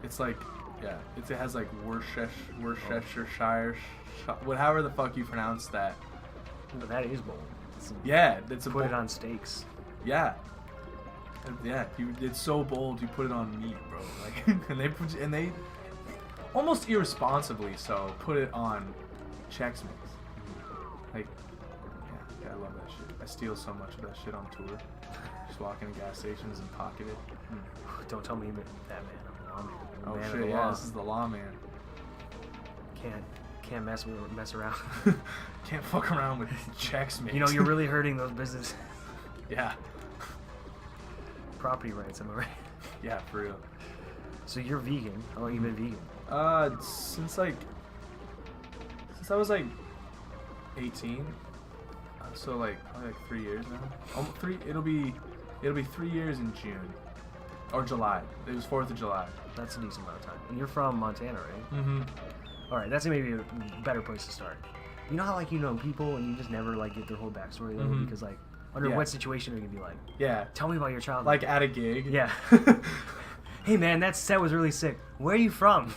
It's like, yeah. It has like Worcestershire, however the fuck you pronounce that. But that is bold. Yeah, it's a put it on steaks. Yeah. Yeah, it's so bold. You put it on meat, bro. Like, and they almost irresponsibly so put it on Chex Mix. Like, yeah, I love that shit. I steal so much of that shit on tour. Just walk into gas stations and pocket it. Don't tell me that, man. I'm a lawman. I'm a Oh man of shit! the Yeah, law. this is the law, man. Can't mess around. Can't fuck around with checks, man. You know, you're really hurting those businesses. Yeah. Property rights, am I right? Yeah, for real. So you're vegan. How long you been vegan? Since I was like 18. So like probably like 3 years now. It'll be 3 years in June. Or July. It was 4th of July. That's a decent amount of time. And you're from Montana, right? Mm-hmm. All right, that's maybe a better place to start. You know how like you know people and you just never like get their whole backstory though, because like under what situation are you gonna be like? Yeah. Tell me about your childhood. Like at a gig. Yeah. Hey man, that set was really sick. Where are you from?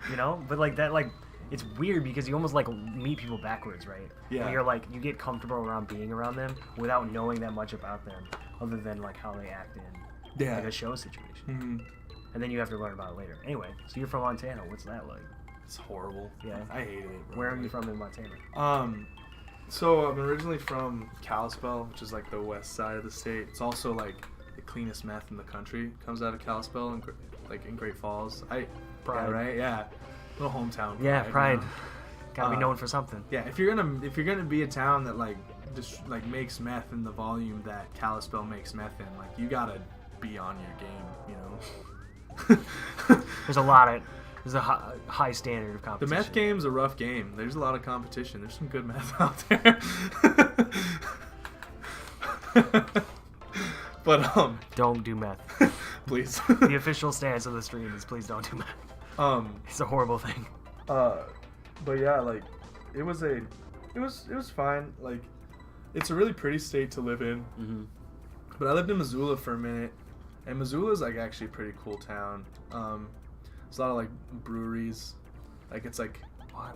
You know, but like that, like it's weird because you almost like meet people backwards, right? Yeah. And you're like you get comfortable around being around them without knowing that much about them, other than like how they act in like a show situation. Mm-hmm. And then you have to learn about it later. Anyway, so you're from Montana. What's that like? It's horrible. Yeah. I hated it, bro. Where are you from in Montana? So I'm originally from Kalispell, which is like the west side of the state. It's also like the cleanest meth in the country. Comes out of Kalispell and like in Great Falls. Pride. Yeah, right? Yeah. Little hometown. Yeah, pride. You know? Gotta be known for something. Yeah, if you're gonna be a town that like just like makes meth in the volume that Kalispell makes meth in, like you gotta be on your game, you know. There's a high standard of The competition. meth game's a rough game. There's a lot of competition. There's some good meth out there. But don't do meth. please. The official stance of the stream is please don't do meth. It's a horrible thing. But yeah, like it was fine. Like it's a really pretty state to live in. Mm-hmm. But I lived in Missoula for a minute, and Missoula's like actually a pretty cool town. There's a lot of like breweries. Like it's like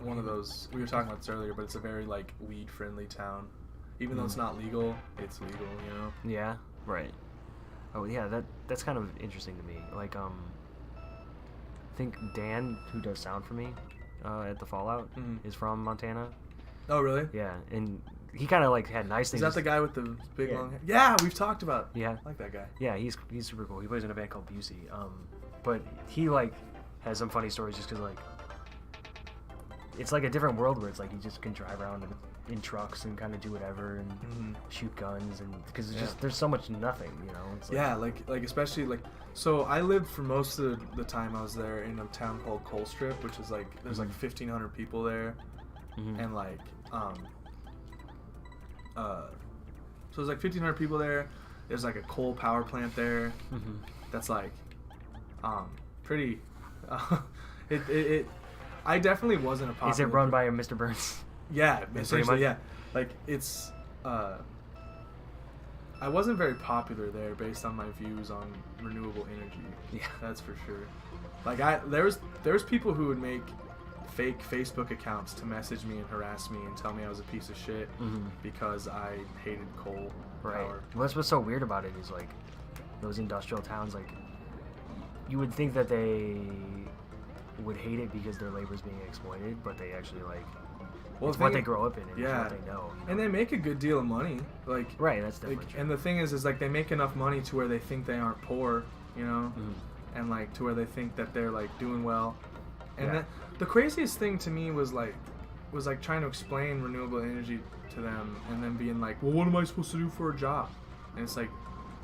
one of those, we were talking about this earlier, but it's a very like weed friendly town. Even though it's not legal, it's legal, you know? Yeah, right. Oh yeah, that's kind of interesting to me. Like I think Dan, who does sound for me at the Fallout, is from Montana. Oh really? Yeah, and he kind of like had nice things. Is that the guy with the big long hair? Yeah, we've talked about. Yeah, I like that guy. Yeah, he's super cool. He plays in a band called Busey. But he like has some funny stories just because like it's like a different world where it's like you just can drive around in trucks and kind of do whatever and shoot guns, and because it's just there's so much nothing, you know. It's like, like especially like, so I lived for most of the time I was there in a town called Colstrip, which is like there's like 1,500 people there, and like so there's like 1,500 people there. There's like a coal power plant there. That's like pretty. I definitely wasn't a popular. Is it run by Mr. Burns? Yeah, essentially, yeah. Like it's I wasn't very popular there based on my views on renewable energy. Yeah, that's for sure. Like there was people who would make fake Facebook accounts to message me and harass me and tell me I was a piece of shit because I hated coal power. Well, that's what's so weird about it is like those industrial towns, like you would think that they would hate it because their labor's being exploited, but they actually like it's what they grow up in and it's what they know. And they make a good deal of money. Like right, that's definitely true. And the thing is like they make enough money to where they think they aren't poor, you know, and like to where they think that they're like doing well. And the craziest thing to me was like trying to explain renewable energy to them and then being like, well, what am I supposed to do for a job? And it's like,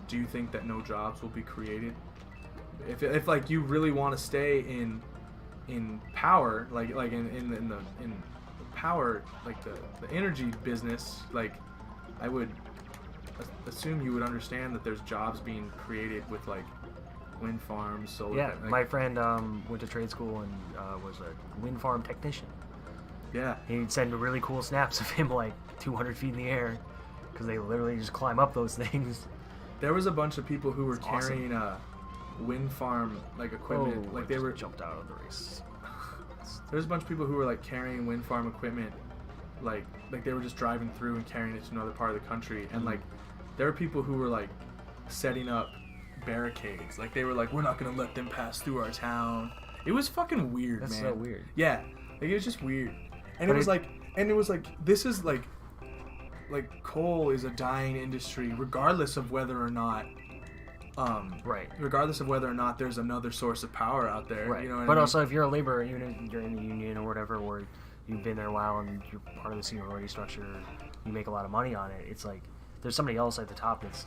do you think that no jobs will be created? If like you really want to stay in power, like in the power, like the energy business, like I would assume you would understand that there's jobs being created with like wind farms, solar. Yeah, like, my friend went to trade school and was a wind farm technician. Yeah, he'd send really cool snaps of him like 200 feet in the air because they literally just climb up those things. There was a bunch of people who were carrying wind farm like equipment, like they were jumped out of the race. There's a bunch of people who were like carrying wind farm equipment, like they were just driving through and carrying it to another part of the country, and like there were people who were like setting up barricades, like they were like, we're not gonna let them pass through our town. It was fucking weird, man. That's so weird. Yeah, like it was just weird, and it was like this is like coal is a dying industry regardless of whether or not Right. Regardless of whether or not there's another source of power out there. Right. You know what But I mean? also, if you're a laborer, even if you're in the union or whatever, or you've been there a while and you're part of the seniority structure, you make a lot of money on it. It's like there's somebody else at the top that's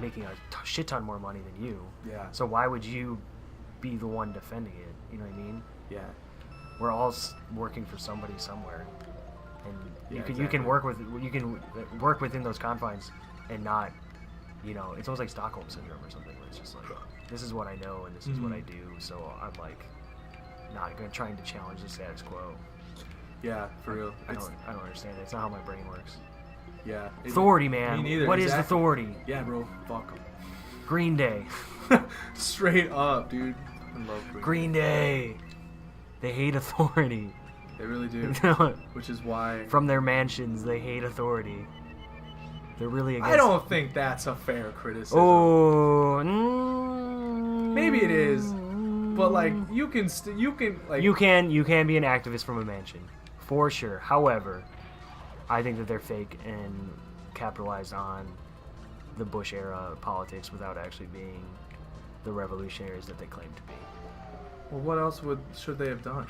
making a shit ton more money than you. Yeah. So why would you be the one defending it? You know what I mean? Yeah. We're all working for somebody somewhere, and Yeah, you can work within those confines and not, you know, it's almost like Stockholm syndrome or something where it's just like, this is what I know and this is what I do, so I'm like not going trying to challenge the status quo. Yeah, for real. I don't understand it. It's not how my brain works. Yeah. Authority, man. Me neither. What is exactly. authority? Yeah, bro. Fuck 'em. Green Day. Straight up, dude. I love Green Day. They hate authority. They really do. Which is why... From their mansions, they hate authority. They're really against... I don't think that's a fair criticism. Oh... Maybe it is. But, like, you can... like... You can be an activist from a mansion. For sure. However, I think that they're fake and capitalized on the Bush-era politics without actually being the revolutionaries that they claim to be. Well, what else should they have done?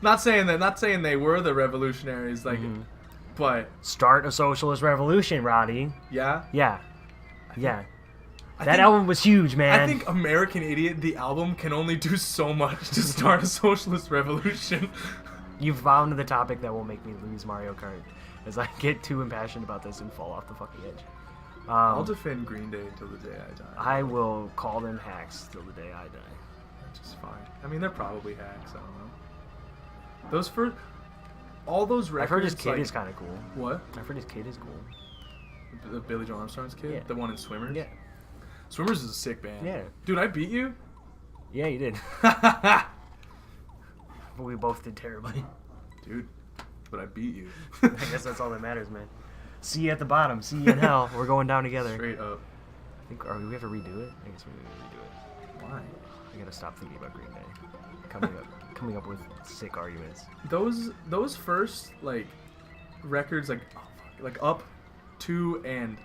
Not saying they were the revolutionaries, like, but Start a socialist revolution, Roddie. yeah. Yeah. That album was huge, man. I think American Idiot, the album, can only do so much to start a socialist revolution. You've found the topic that will make me lose Mario Kart as I get too impassioned about this and fall off the fucking edge. I'll defend Green Day until the day I die. I will call them hacks till the day I die. Which is fine. I mean, they're probably hacks. I don't know. All those records. I've heard his kid like, is kind of cool. What? I've heard his kid is cool. The Billy Joe Armstrong's kid? Yeah. The one in Swimmers? Yeah. Swimmers is a sick band. Yeah. Dude, I beat you? Yeah, you did. But we both did terribly. Dude, but I beat you. I guess that's all that matters, man. See you at the bottom. See you in hell. We're going down together. Straight up. I think. We have to redo it? I guess we need to redo it. Why? I gotta stop thinking about Green Day. Coming up with sick arguments. Those first, like, records, like Up, 2, and...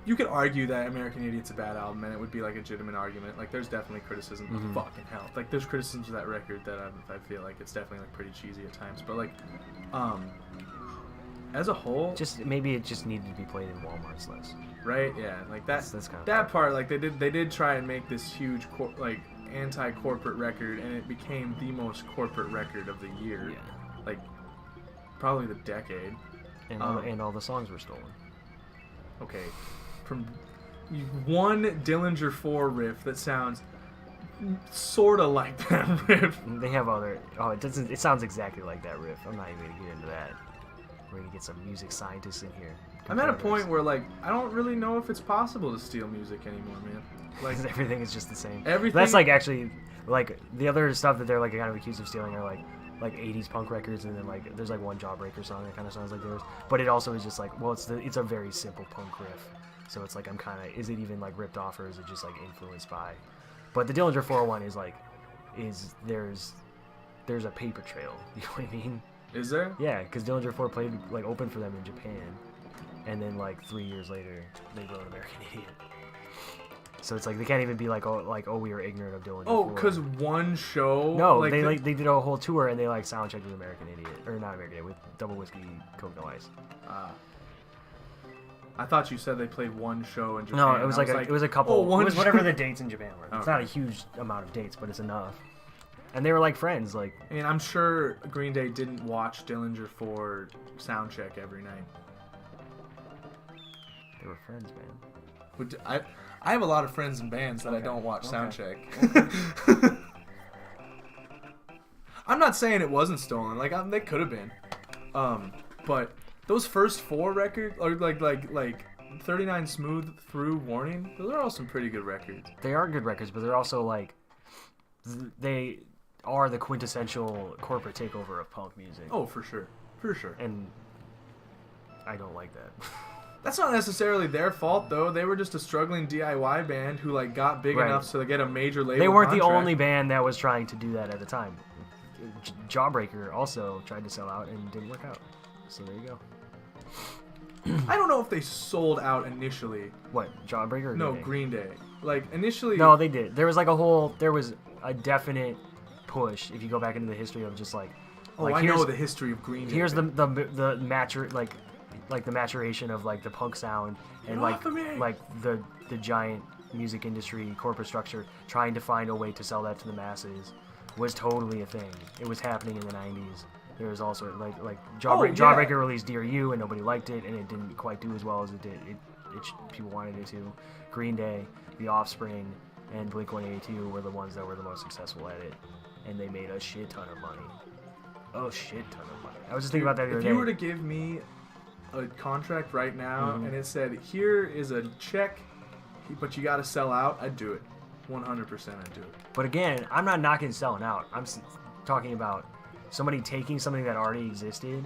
You could argue that American Idiot's a bad album, and it would be like a legitimate argument. Like, there's definitely criticism. Fucking hell. Like, there's criticisms of that record that I feel like it's definitely, like, pretty cheesy at times. But, like, as a whole... Maybe it just needed to be played in Walmart's less. Right? Yeah. Like, that's kind of that part, like, they did try and make this huge, anti-corporate record, and it became the most corporate record of the year. Yeah. Like, probably the decade. And all the songs were stolen. Okay. From one Dillinger 4 riff that sounds sort of like that riff. They have other... Oh, it doesn't... It sounds exactly like that riff. I'm not even going to get into that. We're going to get some music scientists in here. I'm at a point where, like, I don't really know if it's possible to steal music anymore, man. Like, everything is just the same. Everything... That's, like, actually... Like, the other stuff that they're, like, kind of accused of stealing are, like 80s punk records, and then, like, there's, like, one Jawbreaker song that kind of sounds like theirs. But it also is just, like, well, it's a very simple punk riff. So it's like I'm kind of, is it even like ripped off or is it just like influenced by? But the Dillinger 401 is like, there's a paper trail. You know what I mean? Is there? Yeah, because Dillinger 4 played like opened for them in Japan, and then like 3 years later they wrote American Idiot. So it's like they can't even be like we were ignorant of Dillinger 4. Oh, because one show. No, like, they did a whole tour and they like soundchecked with American Idiot or not American Idiot with Double Whiskey Coke No Ice. I thought you said they played one show in Japan. No, it was it was a couple. Oh, it was whatever the dates in Japan were. It's Okay. not a huge amount of dates, but it's enough. And they were like friends. Like, and I'm sure Green Day didn't watch Dillinger 4 soundcheck every night. they were friends, man. I have a lot of friends in bands that I don't watch Okay. soundcheck. I'm not saying it wasn't stolen. Like they could have been. But those first 4 records, or like 39 Smooth Through Warning, those are all some pretty good records. They are good records, but they're also like they are the quintessential corporate takeover of punk music. Oh, for sure. For sure. And I don't like that. That's not necessarily their fault, though. They were just a struggling DIY band who like got big enough so they get a major label. They weren't contract. the only band that was trying to do that at the time. Jawbreaker also tried to sell out and didn't work out. So there you go. I don't know if they sold out initially. What, Jawbreaker? Or No, Green Day? Green Day. Like initially. No, they did. There was a definite push if you go back into the history of just like. Oh, I know the history of Green Day. Here's the maturation of like the punk sound and like the giant music industry corporate structure trying to find a way to sell that to the masses was totally a thing. It was happening in the 90s. There was also like Jawbreaker released Dear You and nobody liked it and it didn't quite do as well as it did. People wanted it to. Green Day, The Offspring, and Blink-182 were the ones that were the most successful at it, and they made a shit ton of money. A shit ton of money. I was just thinking about that the other day. If you were to give me a contract right now and it said, here is a check, but you got to sell out, I'd do it. 100% I'd do it. But again, I'm not knocking selling out. I'm talking about somebody taking something that already existed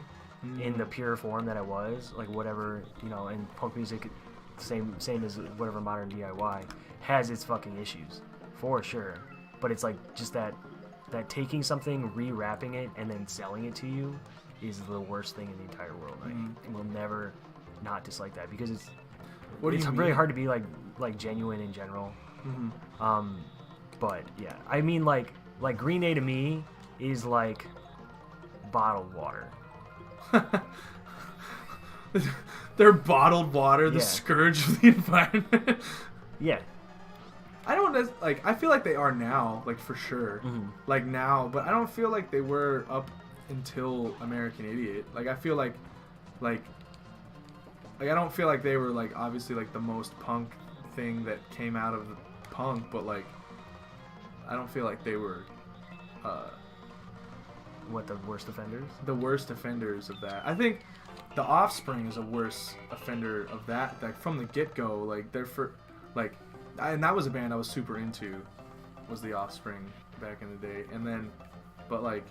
in the pure form that it was, like whatever, and punk music, same as whatever modern DIY, has its fucking issues, for sure. But it's like just that taking something, rewrapping it, and then selling it to you is the worst thing in the entire world. I will never not dislike that because it's really hard to be like genuine in general. But yeah, I mean like Green Day to me is like bottled water. They're bottled water, the scourge of the environment. Yeah. I don't I feel like they are now, like for sure, like now, but I don't feel like they were up until American Idiot. Like I feel like I don't feel like they were like obviously like the most punk thing that came out of the punk, but like I don't feel like they were what, the worst offenders? The worst offenders of that. I think The Offspring is a worse offender of that. Like from the get-go, like they're and that was a band I was super into, was The Offspring back in the day. And then, but we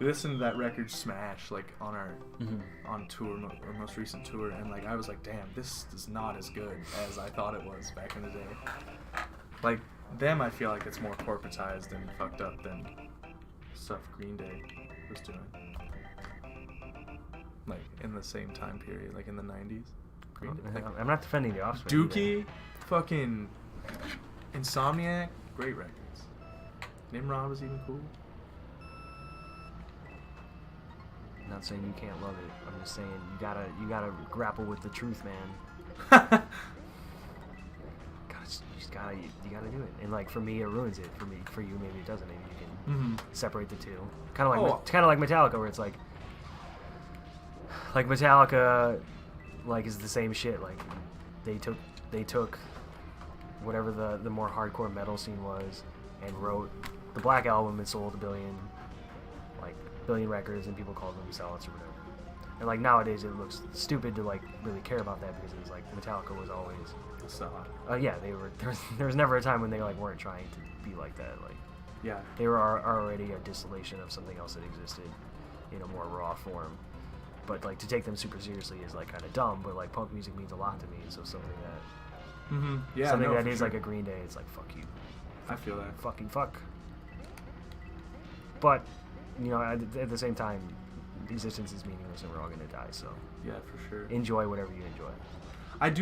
listened to that record Smash like on our on tour, our most recent tour, and like I was like, damn, this is not as good as I thought it was back in the day. Like them, I feel like it's more corporatized and fucked up than stuff Green Day was doing. Like in the same time period, like in the 90s. I'm not defending The Offspring. Dookie, fucking Insomniac, great records. Nimrod was even cool. I'm not saying you can't love it. I'm just saying you gotta grapple with the truth, man. You gotta do it. And like for me, it ruins it. For you, maybe it doesn't. Maybe you can separate the two. Kind of like Metallica, where it's like Metallica, like is the same shit. Like they took whatever the more hardcore metal scene was and wrote the Black Album and sold a billion records, and people called them sellouts or whatever. And like nowadays, it looks stupid to like really care about that because it's like Metallica was always a sellout. Yeah, they were. There was never a time when they like weren't trying to be like that. Like yeah, they were already a distillation of something else that existed in a more raw form. But like to take them super seriously is like kind of dumb. But like punk music means a lot to me, so something that is like a Green Day, it's like fuck you. I feel that. Fucking fuck. But at the same time, existence is meaningless and we're all gonna die. So yeah, for sure. Enjoy whatever you enjoy. I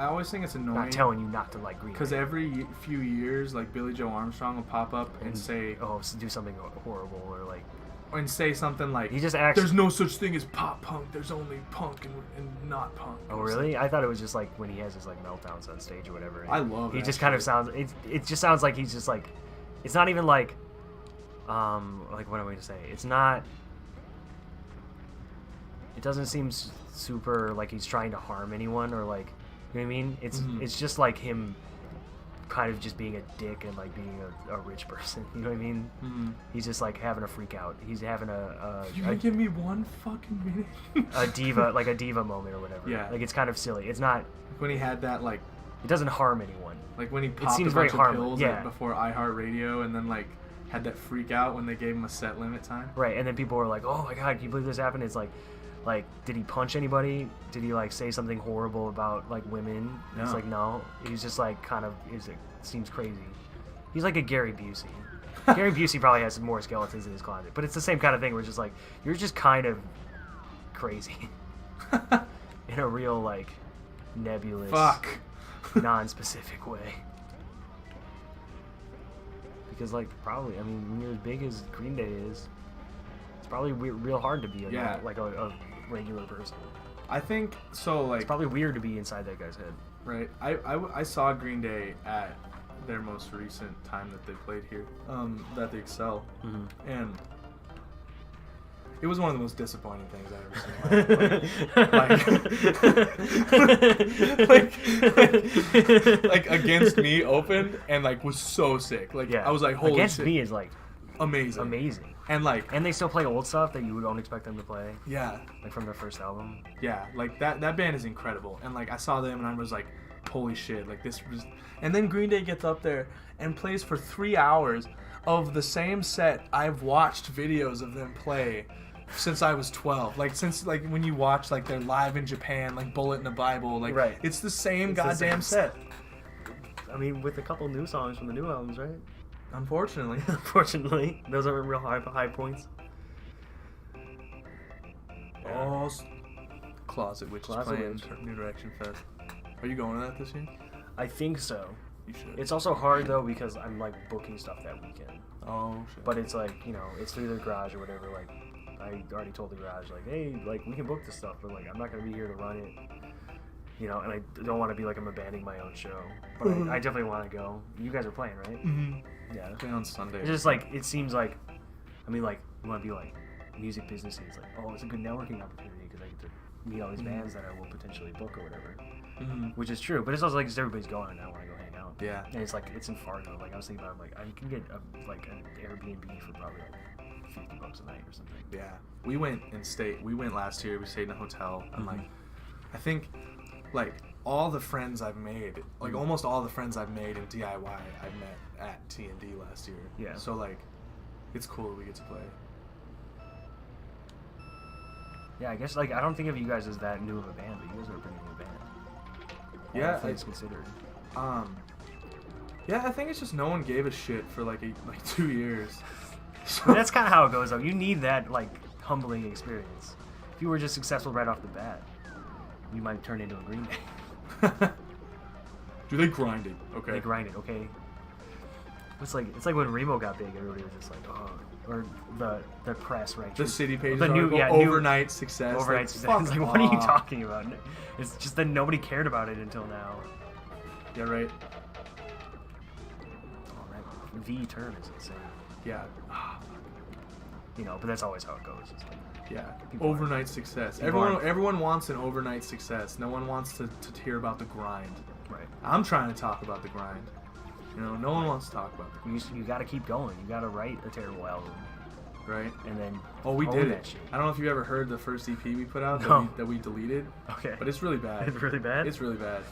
always think it's annoying. Not telling you not to like Green Day. Because every few years, like Billy Joe Armstrong will pop up and say, do something horrible or like. And say something like, he just acts. There's no such thing as pop punk. There's only punk and not punk. Oh really? I thought it was just like when he has his like meltdowns on stage or whatever. I love it. He just kind of sounds. It just sounds like he's just like. It's not even like. Like what am I going to say? It's not. It doesn't seem super like he's trying to harm anyone or like, you know what I mean? It's just like him kind of just being a dick and like being a rich person, you know what I mean? He's just like having a freak out. He's having you gonna give me one fucking minute? a diva moment or whatever. Yeah. Like it's kind of silly. It's not when he had that like. It doesn't harm anyone. Like when he popped a bunch of pills before iHeartRadio and then like had that freak out when they gave him a set limit time. Right, and then people were like, "Oh my god, can you believe this happened?" It's like, did he punch anybody? Did he like say something horrible about like women? No. It's like no. He's just like kind of seems crazy. He's like a Gary Busey. Gary Busey probably has more skeletons in his closet, but it's the same kind of thing where it's just like you're just kind of crazy in a real like nebulous, non-specific way. Because like probably, I mean, when you're as big as Green Day is, it's probably real hard to be a regular person. I think so. Like it's probably weird to be inside that guy's head. Right. I saw Green Day at their most recent time that they played here, at the Excel, and it was one of the most disappointing things I've ever seen. Like Against Me opened and like was so sick. Like I was like, holy Against shit. Me is like amazing. And they still play old stuff that you don't expect them to play. Yeah. Like from their first album. Yeah, like that band is incredible. And like I saw them and I was like, holy shit, like this was. And then Green Day gets up there and plays for 3 hours of the same set I've watched videos of them play since I was 12. Like since like when you watch like they're live in Japan, like Bullet in the Bible, like it's the same goddamn set. I mean, with a couple new songs from the new albums, right? Unfortunately, those are real high points. Oh, Closet Witch is playing New Direction Fest. Are you going to that this year? I think so. You should. It's also hard though because I'm like booking stuff that weekend. Oh shit. But it's like, you know, it's through the garage or whatever. Like I already told the garage, like, hey, like we can book this stuff, but like I'm not gonna be here to run it. You know, and I don't want to be like I'm abandoning my own show, but I definitely want to go. You guys are playing, right? Mm-hmm. Yeah. Playing on Sunday. It's just like it seems like, I mean, like you want to be like music businessy. It's like, oh, it's a good networking opportunity because I get to meet all these bands that I will potentially book or whatever, which is true. But it's also like because everybody's going, and I want to go hang out. Yeah. And it's like it's in Fargo. Like I was thinking about, like I can get like an Airbnb for probably like $50 a night or something. Yeah. We went last year. We stayed in a hotel, and like I think. Like, all the friends I've made, like, almost all the friends I've made in DIY, I met at T&D last year. Yeah. So, like, it's cool that we get to play. Yeah, I guess, like, I don't think of you guys as that new of a band, but you guys are a pretty new band. Yeah. All things considered. Yeah, I think it's just no one gave a shit for, like 2 years. So. I mean, that's kind of how it goes, though. You need that, like, humbling experience. If you were just successful right off the bat, you might turn into a Green Day. Do they grind it? Okay. They grind it, okay. It's like when Remo got big, everybody was just like, oh, or the press, right? The City Pages the new, article, overnight success. Overnight success. It's like, what are you talking about? It's just that nobody cared about it until now. Yeah, right. Oh, that V term is insane. Yeah. You know, but that's always how it goes. It's like, yeah, overnight success. Everyone wants an overnight success. No one wants to hear about the grind. Right. I'm trying to talk about the grind. You know, no one wants to talk about the grind. You got to keep going. You got to write a terrible album. Right. And then we did that it. Shit. I don't know if you ever heard the first EP we put out that we deleted. Okay. But it's really bad. It's really bad? It's really bad.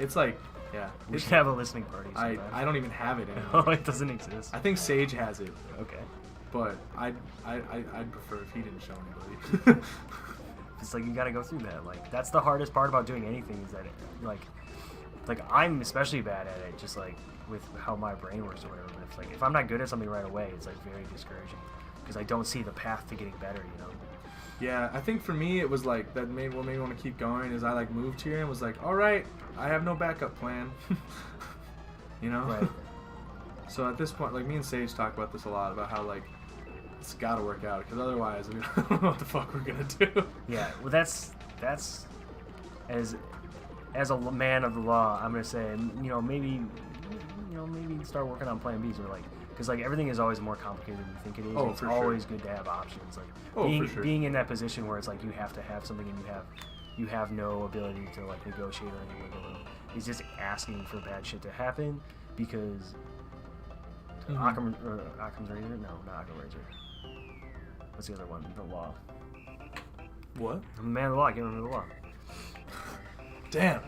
It's like, yeah. We should have a listening party sometime. I don't even have it anymore. Oh, it doesn't exist. I think Sage has it. Okay. But I'd prefer if he didn't show anybody. It's like you gotta go through that. Like that's the hardest part about doing anything is that like I'm especially bad at it. Just like with how my brain works or whatever. But it's like if I'm not good at something right away, it's like very discouraging because I don't see the path to getting better. You know. Yeah, I think for me it was like what made me want to keep going is I like moved here and was like, all right, I have no backup plan. You know. Right. So at this point, like me and Sage talk about this a lot about how like. It's got to work out because otherwise, I don't know what the fuck we're gonna do. Yeah, well, that's as a man of the law, I'm gonna say, maybe start working on Plan Bs or like, because like everything is always more complicated than you think it is. Oh, it's for always sure. good to have options. Like being in that position where it's like you have to have something and you have no ability to like negotiate or anything. He's just asking for bad shit to happen because Occam's razor? No, not Occam's razor. What's the other one? The law. What? I'm a man of the law. I can't remember the law. Damn.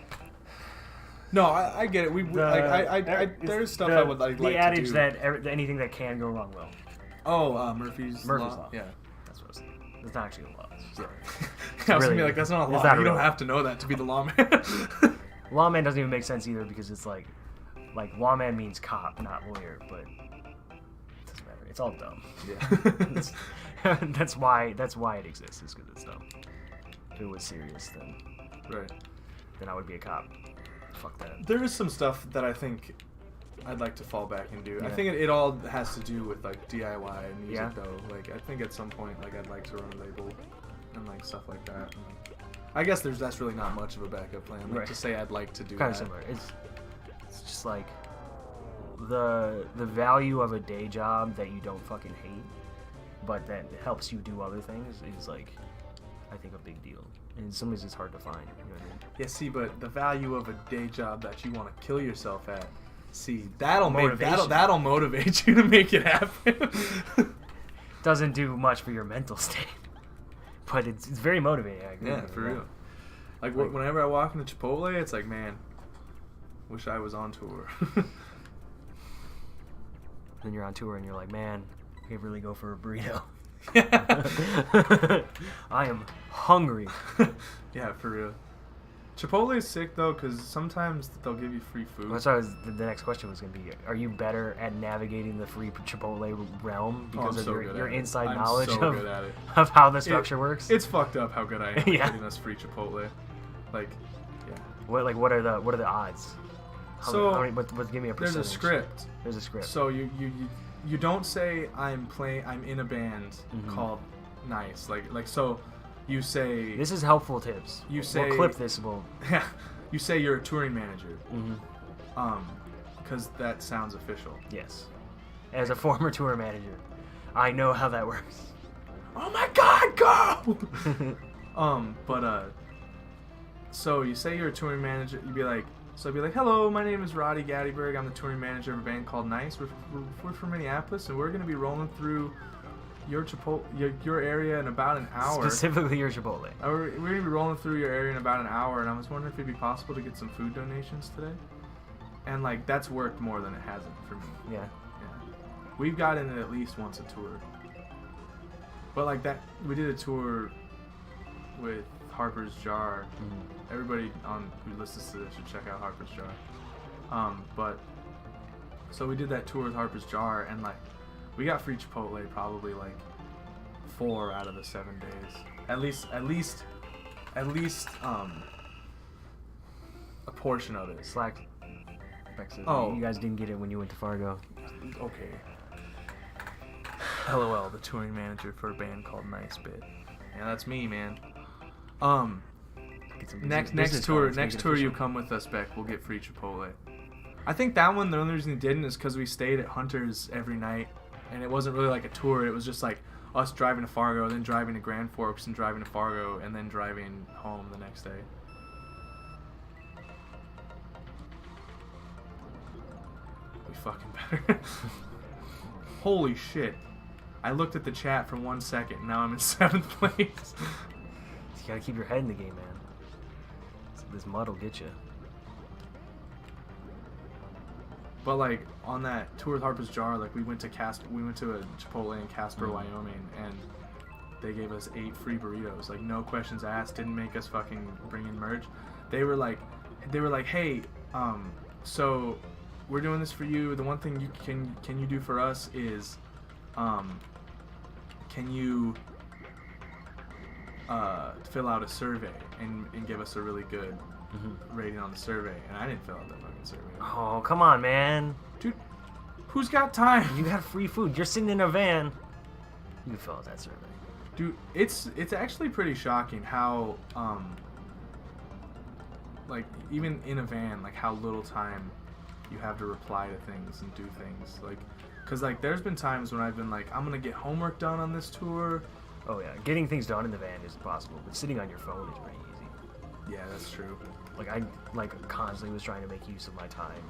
No, I get it. There's stuff I would like to do. The adage that anything that can go wrong will. Oh, Murphy's law. Yeah. That's what I was thinking. It's not actually a law. It's just I was gonna be like, that's not a law. You don't have to know that to be the lawman. Lawman doesn't even make sense either because it's like lawman means cop, not lawyer, but it doesn't It's all dumb. Yeah. That's why it exists, is because it's dumb. If it was serious, then I would be a cop. Fuck that. There is some stuff that I think I'd like to fall back and do. Yeah. I think it all has to do with like DIY and music Yeah. though. Like I think at some point like I'd like to run a label and like stuff like that. And, I guess that's really not much of a backup plan. Like to say I'd like to do Kind of that. similar. It's just like the value of a day job that you don't fucking hate, but that helps you do other things is like, I think, a big deal. And sometimes it's hard to find. You know what I mean? Yeah, see, but the value of a day job that you want to kill yourself at, see, that'll motivate you to make it happen. Doesn't do much for your mental state, but it's very motivating. I agree. Yeah, for real. Like whenever I walk into Chipotle, it's like, man, wish I was on tour. Then you're on tour and you're like, man, I could really go for a burrito. I am hungry. Yeah, for real. Chipotle is sick though, because sometimes they'll give you free food. Well, that's why the next question was going to be: are you better at navigating the free Chipotle realm because of your inside knowledge of how the structure works? It's fucked up how good I am at Yeah. getting us free Chipotle. Like, yeah. What are the odds? Give me a percentage. There's a script. There's a script. So you don't say I'm in a band called Niiice. Like so you say this is helpful tips. You say we'll clip this. Yeah. You say you're a touring manager. Because that sounds official. Yes. As a former tour manager, I know how that works. Oh my God, go! So you say you're a touring manager. I'd be like, hello, my name is Roddie Gaddyberg. I'm the touring manager of a band called Niiice. We're from Minneapolis, and we're going to be rolling through your area in about an hour. Specifically your Chipotle. We're going to be rolling through your area in about an hour, and I was wondering if it'd be possible to get some food donations today. And like that's worked more than it hasn't for me. Yeah. We've gotten it at least once a tour. But like that, we did a tour with Harper's Jar. Everybody who listens to this should check out Harper's Jar. But so we did that tour with Harper's Jar, and like we got free Chipotle probably like 4 out of the 7 days. At least a portion of it. Slack. Oh, you guys didn't get it when you went to Fargo. Okay. LOL, the touring manager for a band called Niiice Bit. Yeah, that's me, man. Next tour you come with us, Beck. We'll get free Chipotle. I think that one, the only reason he didn't is because we stayed at Hunter's every night, and it wasn't really like a tour. It was just like us driving to Fargo, then driving to Grand Forks, and driving to Fargo, and then driving home the next day. We fucking better. Holy shit. I looked at the chat for 1 second. Now I'm in 7th place. You gotta keep your head in the game, man. This mud will get you. But like on that tour with Harper's Jar, like we went to a Chipotle in Casper, Wyoming, and they gave us 8 free burritos. Like no questions asked. Didn't make us fucking bring in merch. They were like, hey, so we're doing this for you. The one thing you can you do for us is, can you fill out a survey and give us a really good rating on the survey? And I didn't fill out that fucking survey. Oh, come on, man. Dude, who's got time? You got free food. You're sitting in a van. You can fill out that survey. Dude, it's actually pretty shocking how, like, even in a van, like, how little time you have to reply to things and do things. Like, because, like, there's been times when I've been like, I'm going to get homework done on this tour. Oh, yeah. Getting things done in the van is impossible, but sitting on your phone is pretty easy. Yeah, that's true. Like, I, constantly was trying to make use of my time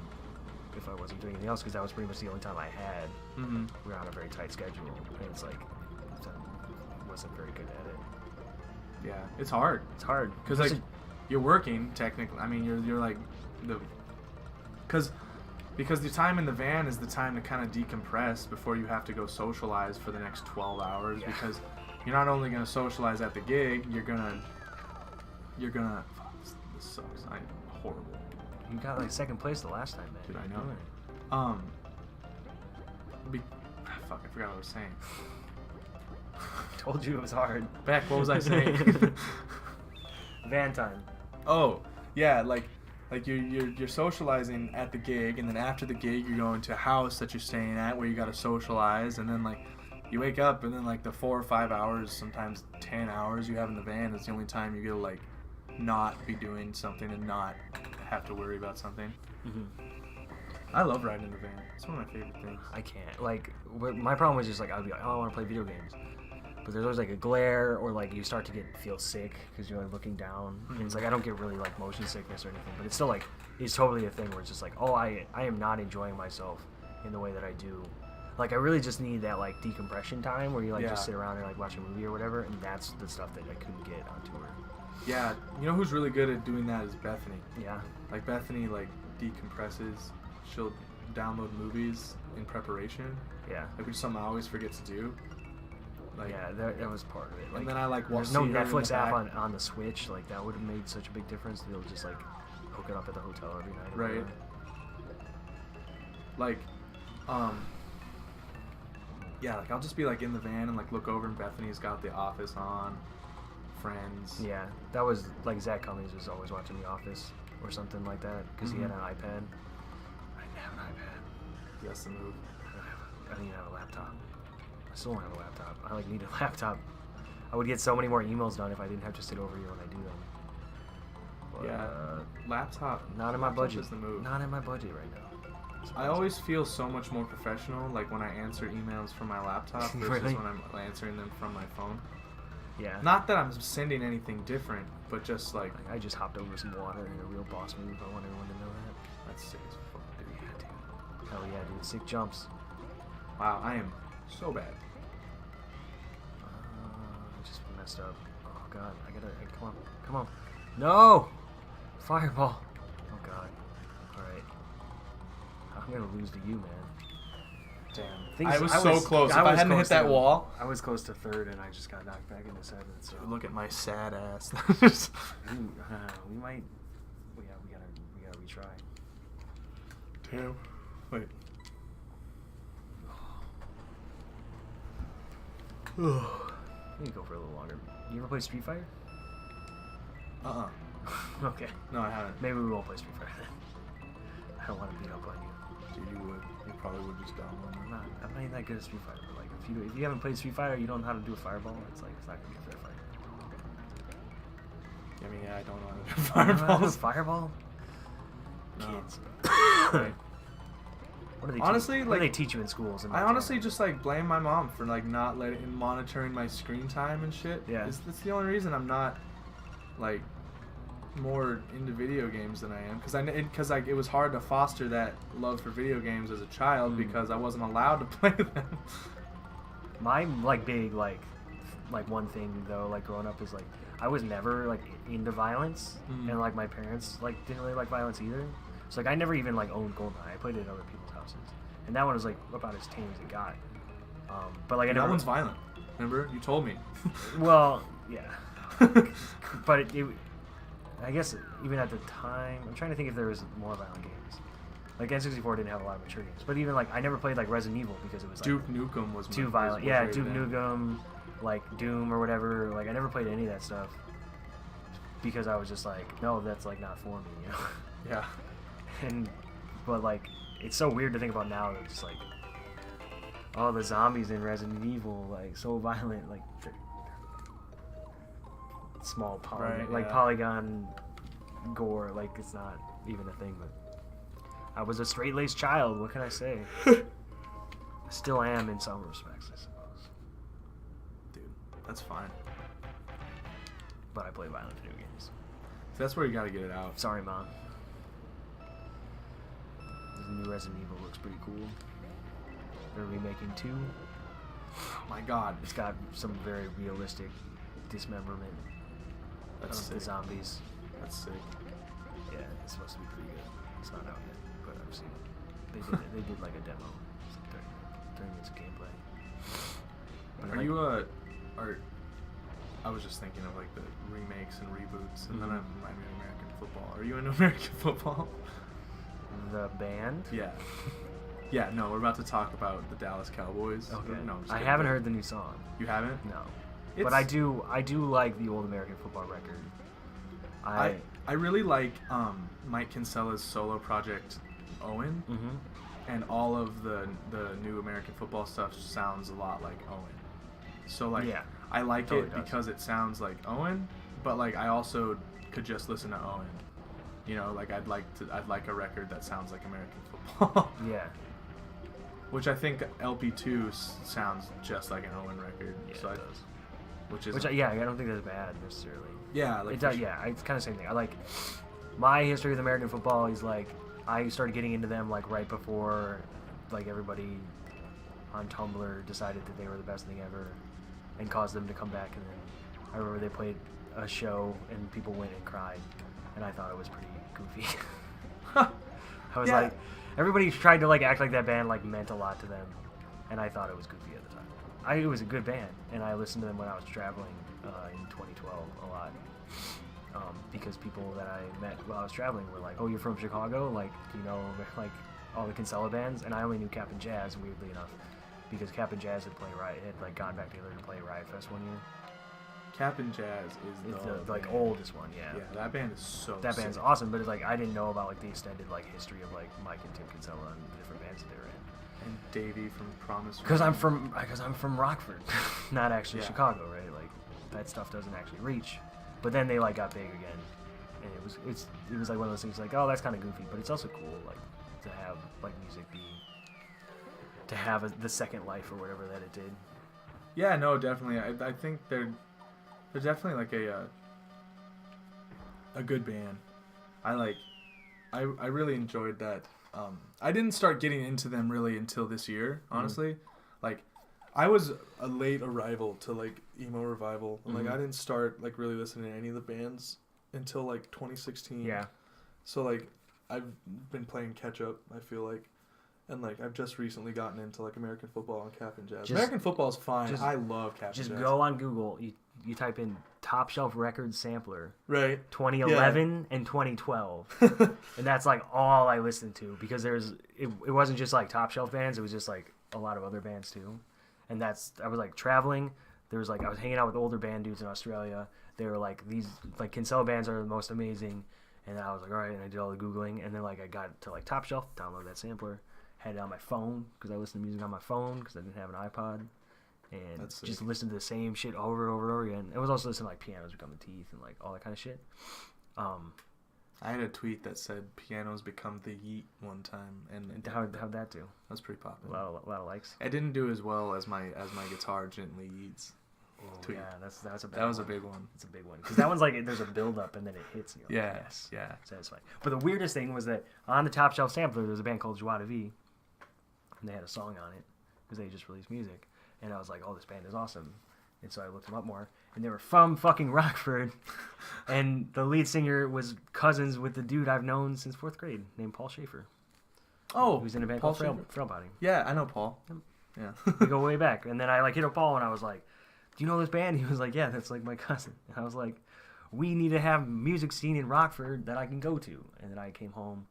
if I wasn't doing anything else, because that was pretty much the only time I had. We were on a very tight schedule, and it's like, I wasn't very good at it. Yeah, it's hard. It's hard. Because, like, you're working, technically. I mean, you're like, because the time in the van is the time to kind of decompress before you have to go socialize for the next 12 hours. Yeah. Because you're not only going to socialize at the gig, you're gonna fuck, this sucks. I'm horrible. You got like second place the last time, man. Dude, I know. Fuck, I forgot what I was saying. Told you it was hard. Beck, what was I saying? Van time. Oh, yeah, like you're socializing at the gig, and then after the gig you're going to a house that you're staying at where you got to socialize, and then like you wake up, and then like the 4 or 5 hours, sometimes 10 hours you have in the van is the only time you get to like not be doing something and not have to worry about something. I love riding in the van. It's one of my favorite things. I can't. Like, my problem was just like, I'd be like, oh, I want to play video games. But there's always like a glare, or like you start to feel sick because you're like looking down. And it's like I don't get really like motion sickness or anything, but it's still like it's totally a thing where it's just like, oh, I am not enjoying myself in the way that I do. Like I really just need that like decompression time where you like just sit around and like watch a movie or whatever, and that's the stuff that I couldn't get on tour. Yeah, you know who's really good at doing that is Bethany. Yeah. Like Bethany like decompresses. She'll download movies in preparation. Yeah. Like which is something I always forget to do. Like, yeah, that was part of it. Like, and then I like there's no Netflix app on the Switch. Like that would have made such a big difference to be able to just like hook it up at the hotel every night. Right. Like, yeah, like I'll just be like in the van and like look over and Bethany's got The Office on, Friends. Yeah, that was like Zach Cummings was always watching The Office or something like that because he had an iPad. I didn't have an iPad. That's the move. I didn't even have a laptop. I still don't have a laptop. I like need a laptop. I would get so many more emails done if I didn't have to sit over here when I do them. But, yeah, laptop. Not in my budget. Is the move. Not in my budget right now. I always feel so much more professional, like when I answer emails from my laptop versus Really? when I'm answering them from my phone. Yeah. Not that I'm sending anything different, but just like I just hopped over some water in a real boss move. I want everyone to know that. That's sick as fuck, dude. Yeah, dude. Hell yeah, dude. Sick jumps. Wow, I am so bad. I just messed up. Oh god, come on. No! Fireball. Oh god. Alright. I'm gonna lose to you, man. Damn. I was so close. If I hadn't hit that wall. I was close to third and I just got knocked back into seventh. So look at my sad ass. we might. We gotta retry. Damn. Wait. We can go for a little longer. You ever play Street Fighter? Okay. No, I haven't. Maybe we won't play Street Fighter then. I don't want to beat up on you. Dude, you would. You probably would just download it. I'm not even that good at Street Fighter. But like, if you haven't played Street Fighter, you don't know how to do a fireball. It's like it's not gonna be a fair fight. I mean, yeah, I don't know how to do You don't know how to do a fireballs. fireball? No. Kids. Right. What do they Honestly, teach? like, What do they teach you in schools? I honestly just like blame my mom for like not monitoring my screen time and shit. Yeah. That's the only reason I'm not like more into video games than I am, because it was hard to foster that love for video games as a child because I wasn't allowed to play them. My like big like one thing though, like growing up, is like I was never like into violence, and like my parents like didn't really like violence either. So like I never even like owned GoldenEye. I played it at other people's houses, and that one was like about as tame as it got. But like I never. That one's violent. Remember, you told me. Well, yeah. But it I guess even at the time, I'm trying to think if there was more violent games. Like N64 didn't have a lot of mature games, but even like I never played like Resident Evil because it was like Duke Nukem was too violent. Yeah, Duke Nukem, like Doom or whatever. Like I never played any of that stuff because I was just like, no, that's like not for me, you know. Yeah. But like it's so weird to think about now that it's just like, oh, the zombies in Resident Evil, like so violent, like they're small polygon gore, like it's not even a thing. But I was a straight-laced child, what can I say? I still am in some respects, I suppose. Dude, that's fine. But I play violent video games. That's where you gotta get it out. Sorry, Mom. The new Resident Evil looks pretty cool. They're remaking 2. Oh my god. It's got some very realistic dismemberment of the zombies. That's sick. Yeah, it's supposed to be pretty good. It's not out yet, but I've seen it. They did like a demo, 30 minutes of gameplay. But I was just thinking of like the remakes and reboots, and then I reminded me of American football. Are you into American football? The band? Yeah. Yeah, no, we're about to talk about the Dallas Cowboys. Okay. No, I'm just I kidding. haven't heard the new song. You haven't? No. But I do like the old American football record. I really like Mike Kinsella's solo project, Owen, and all of the new American football stuff sounds a lot like Owen. So like, yeah, I like totally it does. because it sounds like Owen, but like I also could just listen to Owen. You know, like I'd like a record that sounds like American football. Yeah. Which I think LP2 sounds just like an Owen record. Yeah, so it does. Which I don't think that's bad necessarily. Yeah, like it does. Yeah, it's kind of the same thing. I like my history with American football is like I started getting into them like right before like everybody on Tumblr decided that they were the best thing ever and caused them to come back. And then I remember they played a show and people went and cried, and I thought it was pretty goofy. I was like, everybody tried to like act like that band like meant a lot to them, and I thought it was goofy at the time. It was a good band, and I listened to them when I was traveling in 2012 a lot. Because people that I met while I was traveling were like, "Oh, you're from Chicago? Like, you know, like all the Kinsella bands?" And I only knew Captain Jazz, weirdly enough, because Captain Jazz had like gone back together to play Riot Fest one year. Captain Jazz is the like oldest one, yeah. Yeah, that band is so. That band's sick. awesome, but it's like I didn't know about like the extended like history of like Mike and Tim Kinsella and the different bands that they were in. And Davey from Promise. Because I'm from Rockford, not actually Yeah. Chicago, right? Like that stuff doesn't actually reach. But then they like got big again, and it was like one of those things like, oh, that's kind of goofy, but it's also cool like to have like music be to have the second life or whatever that it did. Yeah, no, definitely. I think they're definitely like a good band. I really enjoyed that. I didn't start getting into them really until this year, honestly. Like, I was a late arrival to like emo revival. And, like I didn't start like really listening to any of the bands until like 2016. Yeah. So like I've been playing catch up, I feel like. And like I've just recently gotten into like American football and Captain Jazz. American football's fine. I love Captain Jazz. Just go on Google. You type in Top Shelf Records Sampler. Right. 2011 and 2012. And that's like all I listened to because it wasn't just like Top Shelf bands, it was just like a lot of other bands too. And I was like traveling. There was like I was hanging out with older band dudes in Australia. They were like these like Kinsella bands are the most amazing. And then I was like, all right, and I did all the Googling, and then like I got to like Top Shelf, downloaded that sampler, had it on my phone because I listened to music on my phone because I didn't have an iPod, and just listened to the same shit over and over and over again. It was also listening to like Pianos Become the Teeth and like all that kind of shit. I had a tweet that said Pianos Become the Yeet one time, and how'd that do? That's pretty popular. A lot of likes. It didn't do as well as my guitar gently yeets. Tweet. Yeah, that was a big one. It's a big one because that one's like there's a build up and then it hits. And you're like, yes, yeah, satisfying. But the weirdest thing was that on the Top Shelf sampler there was a band called Joie de Vie, and they had a song on it because they just released music, and I was like, oh, this band is awesome, and so I looked them up more, and they were from fucking Rockford, and the lead singer was cousins with the dude I've known since 4th grade named Paul Schaefer. Oh, who's in a band Paul called Frail Body. Yeah, I know Paul. Yeah, we go way back, and then I like hit up Paul and I was like, do you know this band? He was like, yeah, that's like my cousin. And I was like, we need to have a music scene in Rockford that I can go to. And then I came home,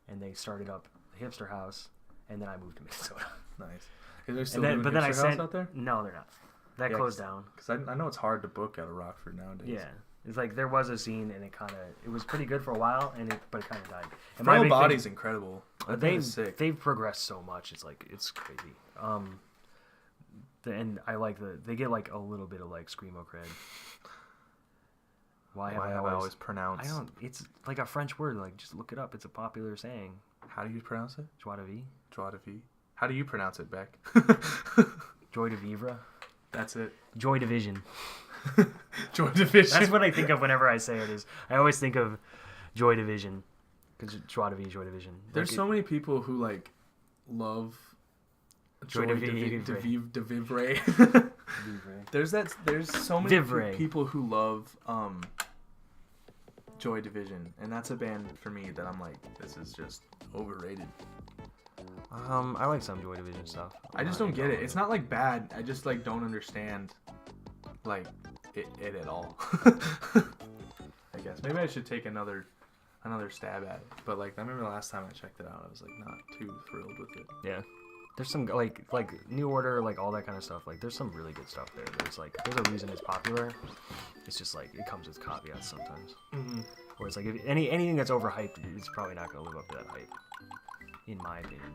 and they started up the Hipster House, and then I moved to Minnesota. Nice. Is there still a Hipster House out there? No, they're not. That closed down. Because I know it's hard to book out of Rockford nowadays. Yeah. It's like there was a scene, and it was pretty good for a while, but it kind of died. And Frail Body's incredible. They've progressed so much. It's like, it's crazy. And I like they get like a little bit of like screamo cred. Why have I always pronounced? It's like a French word. Like just look it up. It's a popular saying. How do you pronounce it? Joie de vie. Joie de vie. How do you pronounce it, Beck? Joy de vivre. That's it. Joy Division. Joy Division. That's what I think of whenever I say it. I always think of Joy Division because Joie de vie, Joy Division. There's so many people who like love Joy de vivre. There's so many people who love Joy Division, and that's a band for me that I'm like, this is just overrated. I like some Joy Division stuff. I just don't get it. It's not like bad. I just like don't understand like it at all. I guess maybe I should take another another stab at it. But like I remember the last time I checked it out, I was like not too thrilled with it. Yeah. There's some like New Order, like all that kind of stuff. Like there's some really good stuff there. There's like there's a reason it's popular. It's just like it comes with caveats sometimes. Mm-hmm. Where it's like if anything that's overhyped, it's probably not gonna live up to that hype, in my opinion.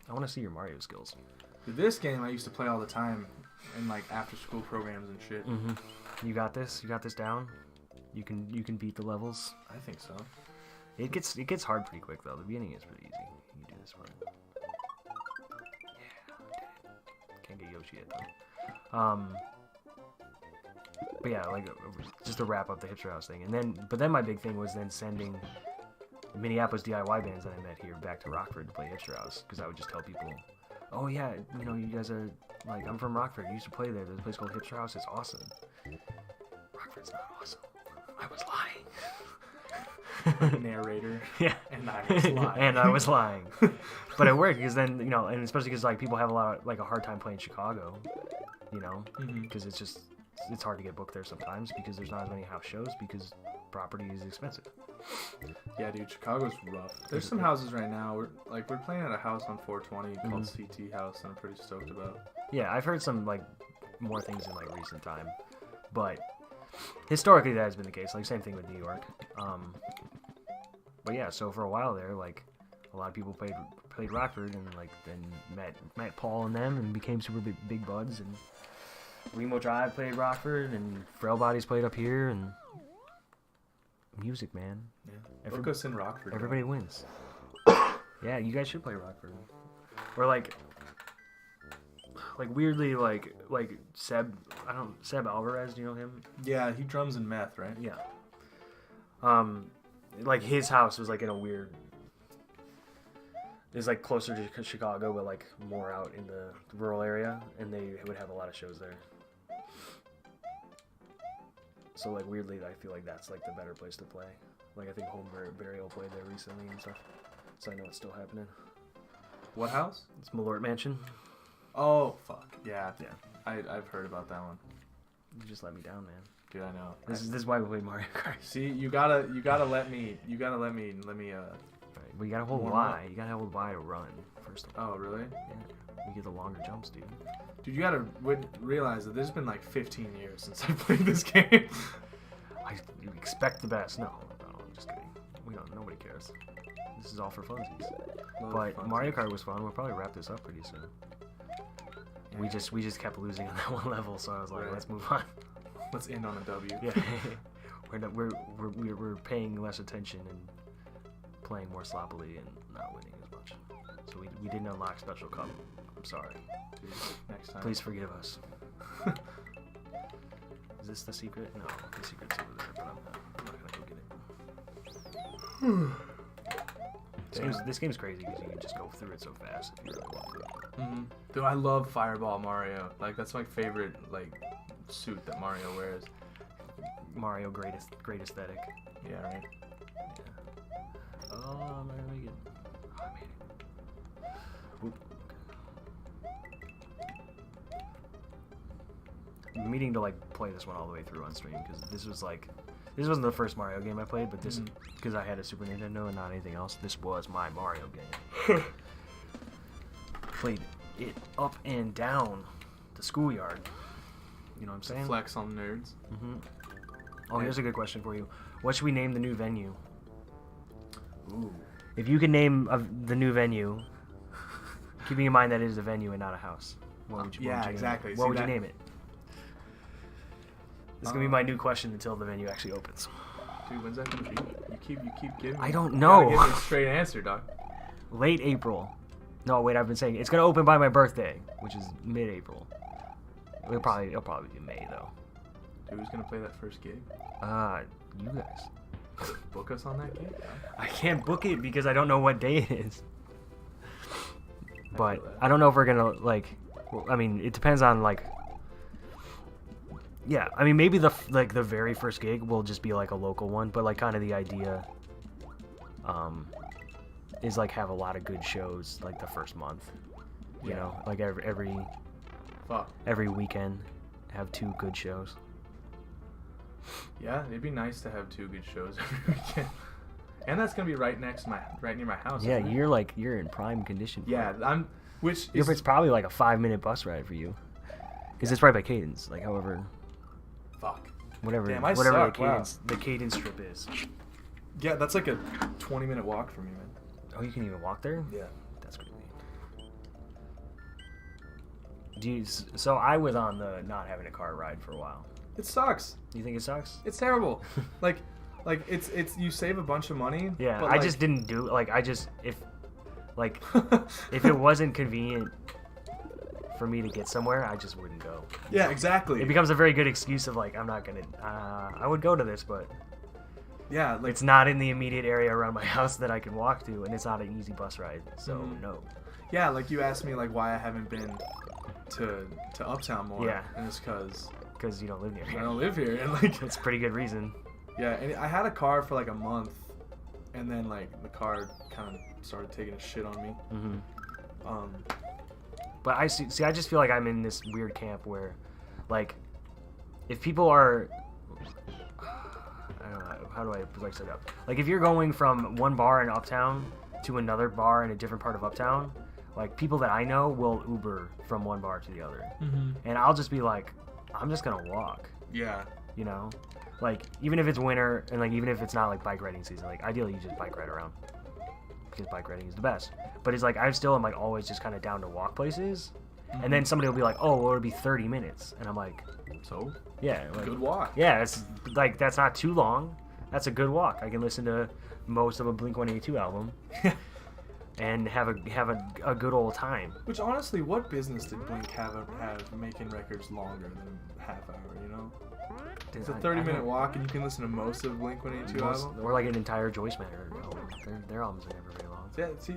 I want to see your Mario skills. This game I used to play all the time in like after school programs and shit. You got this. You got this down. You can beat the levels. I think so. It gets hard pretty quick though. The beginning is pretty easy. You can do this one. Can't get Yoshi yet though. But yeah, like just to wrap up the hipster house thing, but then my big thing was then sending the Minneapolis DIY bands that I met here back to Rockford to play hipster house, because I would just tell people, oh yeah, you know, you guys are like, I'm from Rockford. I used to play there. There's a place called Hipster House. It's awesome. Rockford's not awesome. I was lying. Narrator. Yeah. And I was lying. And I was lying. But it worked because then, you know, and especially because like people have a hard time playing Chicago, you know, because it's hard to get booked there sometimes because there's not as many house shows because property is expensive. Yeah, dude, Chicago's rough. There's some houses right now. We're playing at a house on 420 called CT House, and I'm pretty stoked about. Yeah, I've heard some like more things in like recent time, but historically that has been the case. Like same thing with New York. But yeah, so for a while there, like a lot of people played Rockford and like then met Paul and them and became super big buds, and Remo Drive played Rockford and Frail Bodies played up here, and music, man. Yeah. Book us in Rockford. Everybody wins. Yeah, you guys should play Rockford. Or like weirdly like Seb Alvarez, do you know him? Yeah, he drums in Meth, right? Yeah. Like his house was like in a weird. It's like closer to Chicago, but like more out in the rural area, and they would have a lot of shows there. So like weirdly, I feel like that's like the better place to play. Like I think Home Burial played there recently and stuff, so I know it's still happening. What house? It's Malort Mansion. Oh fuck yeah. Yeah. I've heard about that one. You just let me down, man. Dude, I know. This is why we play Mario Kart. See, you gotta let me. Well, you gotta hold Y. You gotta hold Y to run first of all. Oh really? Yeah. We get the longer jumps, dude. Dude, you gotta realize that there's been like 15 years since I played this game. You expect the best. No, I'm just kidding. Nobody cares. This is all for funsies. But Mario Kart was fun. We'll probably wrap this up pretty soon. Yeah. We just kept losing on that one level, so I was like, right. Let's move on. Let's end on a W. Yeah. we're paying less attention and playing more sloppily and not winning as much. So we didn't unlock Special Cup. I'm sorry. Dude, next time. Please forgive us. Is this the secret? No, the secret's over there, but I'm not gonna go get it. This game's crazy because you can just go through it so fast if you really want to. Dude, I love Fireball Mario. Like that's my favorite like suit that Mario wears. Mario, great aesthetic. Yeah, right. Yeah. Oh, I'm not gonna make it. Oh, I made it. Oop. I'm meaning to like play this one all the way through on stream because this wasn't the first Mario game I played, but this because I had a Super Nintendo and not anything else. This was my Mario game. Played it up and down the schoolyard. You know what I'm saying? Flex on nerds. Oh, here's a good question for you. What should we name the new venue? Ooh. If you could name the new venue, keeping in mind that it is a venue and not a house, what would you exactly. What would you name it? This is gonna be my new question until the venue actually opens. Dude, when's that gonna be? You keep giving me. I don't know. You gotta give me a straight answer, dog. Late April. No, wait. I've been saying it's gonna open by my birthday, which is mid-April. It'll probably be May though. Dude, who's gonna play that first gig? You guys. Book us on that gig? Yeah. I can't book it because I don't know what day it is. But I don't know if we're gonna like. I mean, it depends on like. Yeah, I mean maybe the very first gig will just be like a local one, but like kind of the idea is like have a lot of good shows like the first month. You know, like every weekend have 2 good shows. Yeah, it'd be nice to have 2 good shows every weekend. And that's gonna be right near my house. Yeah, isn't it? you're in prime condition. For Yeah, it. It's probably like a 5-minute bus ride for you, because it's right by Cadence. Like, however, fuck. whatever Damn, I whatever suck. the Cadence strip is. Yeah, that's like a 20-minute walk from me, man. Oh, you can even walk there? Yeah. That's crazy. So I was on the not having a car ride for a while. It sucks. Do you think it sucks? It's terrible. like it's you save a bunch of money. Yeah, but I just didn't do like if it wasn't convenient for me to get somewhere, I just wouldn't go. Yeah, exactly. It becomes a very good excuse of like, I'm not gonna. I would go to this, but yeah, like it's not in the immediate area around my house that I can walk to, and it's not an easy bus ride. So no. Yeah, like you asked me like why I haven't been to Uptown more. Yeah. And it's because you don't live near I here. don't live here, and like It's a pretty good reason. yeah, and I had a car for like a month, and then like the car kind of started taking a shit on me. But I see. I just feel like I'm in this weird camp where, like, if people are, I don't know, how do I like set it up? Like, if you're going from one bar in Uptown to another bar in a different part of Uptown, like, people that I know will Uber from one bar to the other, and I'll just be like, I'm just gonna walk. Yeah. You know, like, even if it's winter and like even if it's not like bike riding season, like ideally you just bike ride around because bike riding is the best. But it's like I still am like always just kind of down to walk places, and then somebody will be like, oh, well, it'll be 30 minutes, and I'm like, So yeah, like, good walk. yeah, it's like that's not too long. That's a good walk. I can listen to most of a Blink-182 album and have a good old time. Which honestly, what business did Blink have making records longer than half hour? You know, it's a 30-minute walk, and you can listen to most of Blink-182 album. Or like an entire Joyce Manor album. Their albums are never very long. Yeah, see,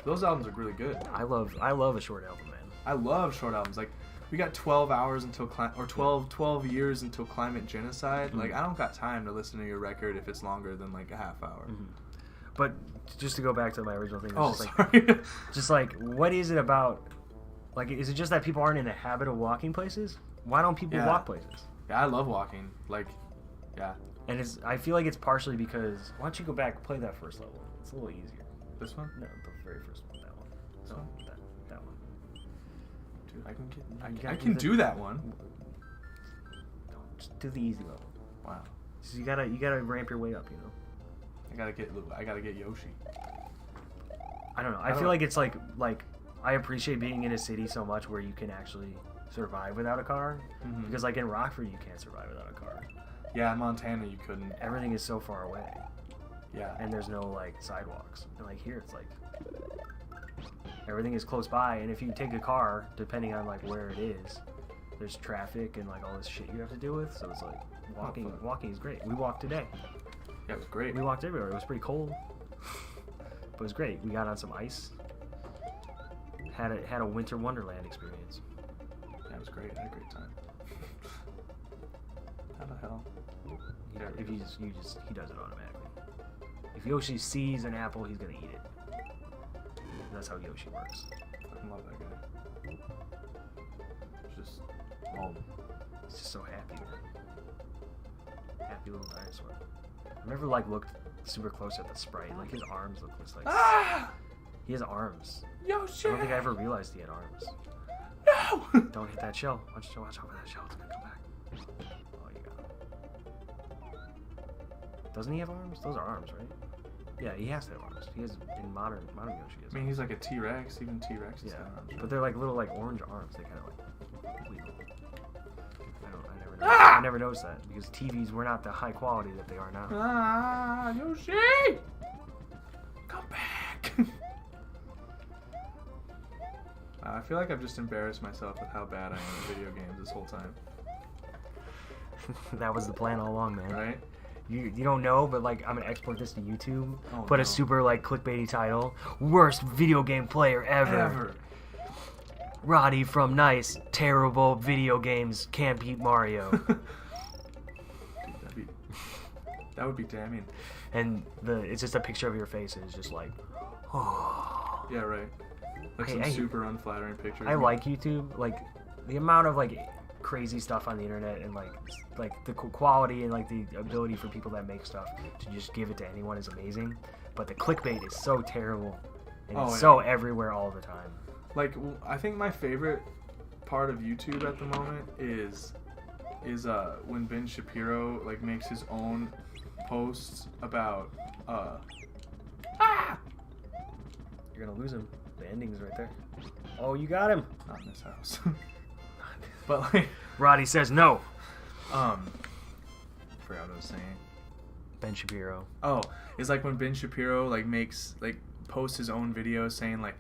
those albums are really good. I love a short album, man. I love short albums. Like, we got 12 hours until 12 years until climate genocide. Like, I don't got time to listen to your record if it's longer than like a half hour. But just to go back to my original thing, Sorry. Just like, what is it about? Like, is it just that people aren't in the habit of walking places? Why don't people walk places? Yeah, I love walking. Like, yeah. And I feel like it's partially because, why don't you go back and play that first level? It's a little easier. This one? No, the very first one. That one. This one? That one. Dude, I can do that one. No, just do the easy level. Wow. So you gotta ramp your way up, you know. I gotta get Yoshi. I don't know. I feel like it's like I appreciate being in a city so much where you can actually survive without a car, because like in Rockford you can't survive without a car. Yeah, in Montana you couldn't. Everything is so far away. Yeah. And there's no like sidewalks. And like here it's like everything is close by, and if you take a car, depending on like where it is, there's traffic and like all this shit you have to deal with. So it's like walking is great. We walked today. Yeah, it was great. We walked everywhere. It was pretty cold, but it was great. We got on some ice. Had a winter wonderland experience. Yeah, it was great. I had a great time. How the hell? If he does it automatically. If Yoshi sees an apple, he's gonna eat it. That's how Yoshi works. I love that guy. Just He's just so happy, man. Happy little dinosaur. I never like looked super close at the sprite. Like his arms look just like. He has arms. Yoshi! I don't think I ever realized he had arms. No! Don't hit that shell. Watch out for that shell. It's gonna come back. Oh, you got it. Doesn't he have arms? Those are arms, right? Yeah, he has to have arms. He has in modern Yoshi. I mean, he's like a T-Rex. Even T-Rex has got arms. But they're like little like orange arms. They kind of like wiggle. I never noticed that because TVs were not the high quality that they are now. Yoshi! Come back! I feel like I've just embarrassed myself with how bad I am at video games this whole time. That was the plan all along, man. Right? You don't know, but like I'm gonna export this to YouTube. Oh, put a super like clickbaity title: worst video game player ever. Roddie from niiice, terrible video games, can't beat Mario. Dude, that would be damning. And it's just a picture of your face, and it's just like, oh. Yeah, right. Like some super unflattering pictures. I like YouTube. Like the amount of like crazy stuff on the internet and like the quality and like the ability for people that make stuff to just give it to anyone is amazing. But the clickbait is so terrible and it's so everywhere all the time. Like, I think my favorite part of YouTube at the moment is when Ben Shapiro like makes his own posts about You're gonna lose him. The ending's right there. Oh, you got him. Not in this house. But like, Roddie says no. forgot what I was saying. Ben Shapiro. Oh, it's like when Ben Shapiro like posts his own videos saying like,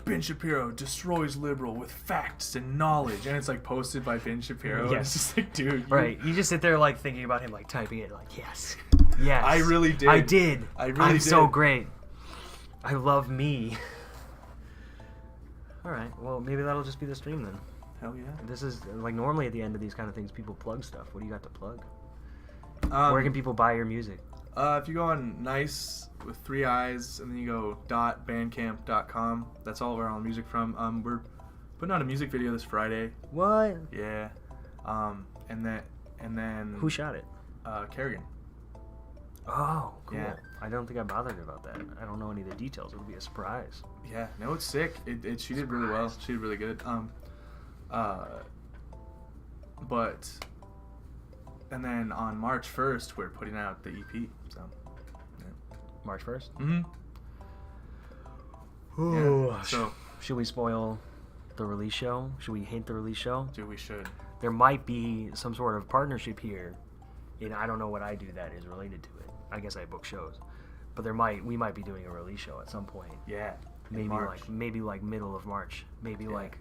Ben Shapiro destroys liberal with facts and knowledge, and it's like posted by Ben Shapiro. Yes. And it's just like, dude. Right. You just sit there like thinking about him, like typing it, like yes. I really did. I did. I'm did. so great. I love me. All right. Well, maybe that'll just be the stream then. Hell yeah. This is like normally at the end of these kind of things, people plug stuff. What do you got to plug? Where can people buy your music? If you go on niiice with 3 eyes and then you go .bandcamp.com, that's all of our own music from. We're putting out a music video this Friday. What? Yeah. And then Who shot it? Kerrigan. Oh, cool. Yeah. I don't think I bothered about that. I don't know any of the details. It'll be a surprise. Yeah. No, it's sick. She did really well. She did really good. But and then on March 1st we're putting out the EP. So yeah. March 1st? Mm-hmm. Yeah. So should we spoil the release show? Should we hint the release show? Dude, we should. There might be some sort of partnership here, and I don't know what I do that is related to it. I guess I book shows, but we might be doing a release show at some point. Yeah. Maybe like middle of March. Maybe like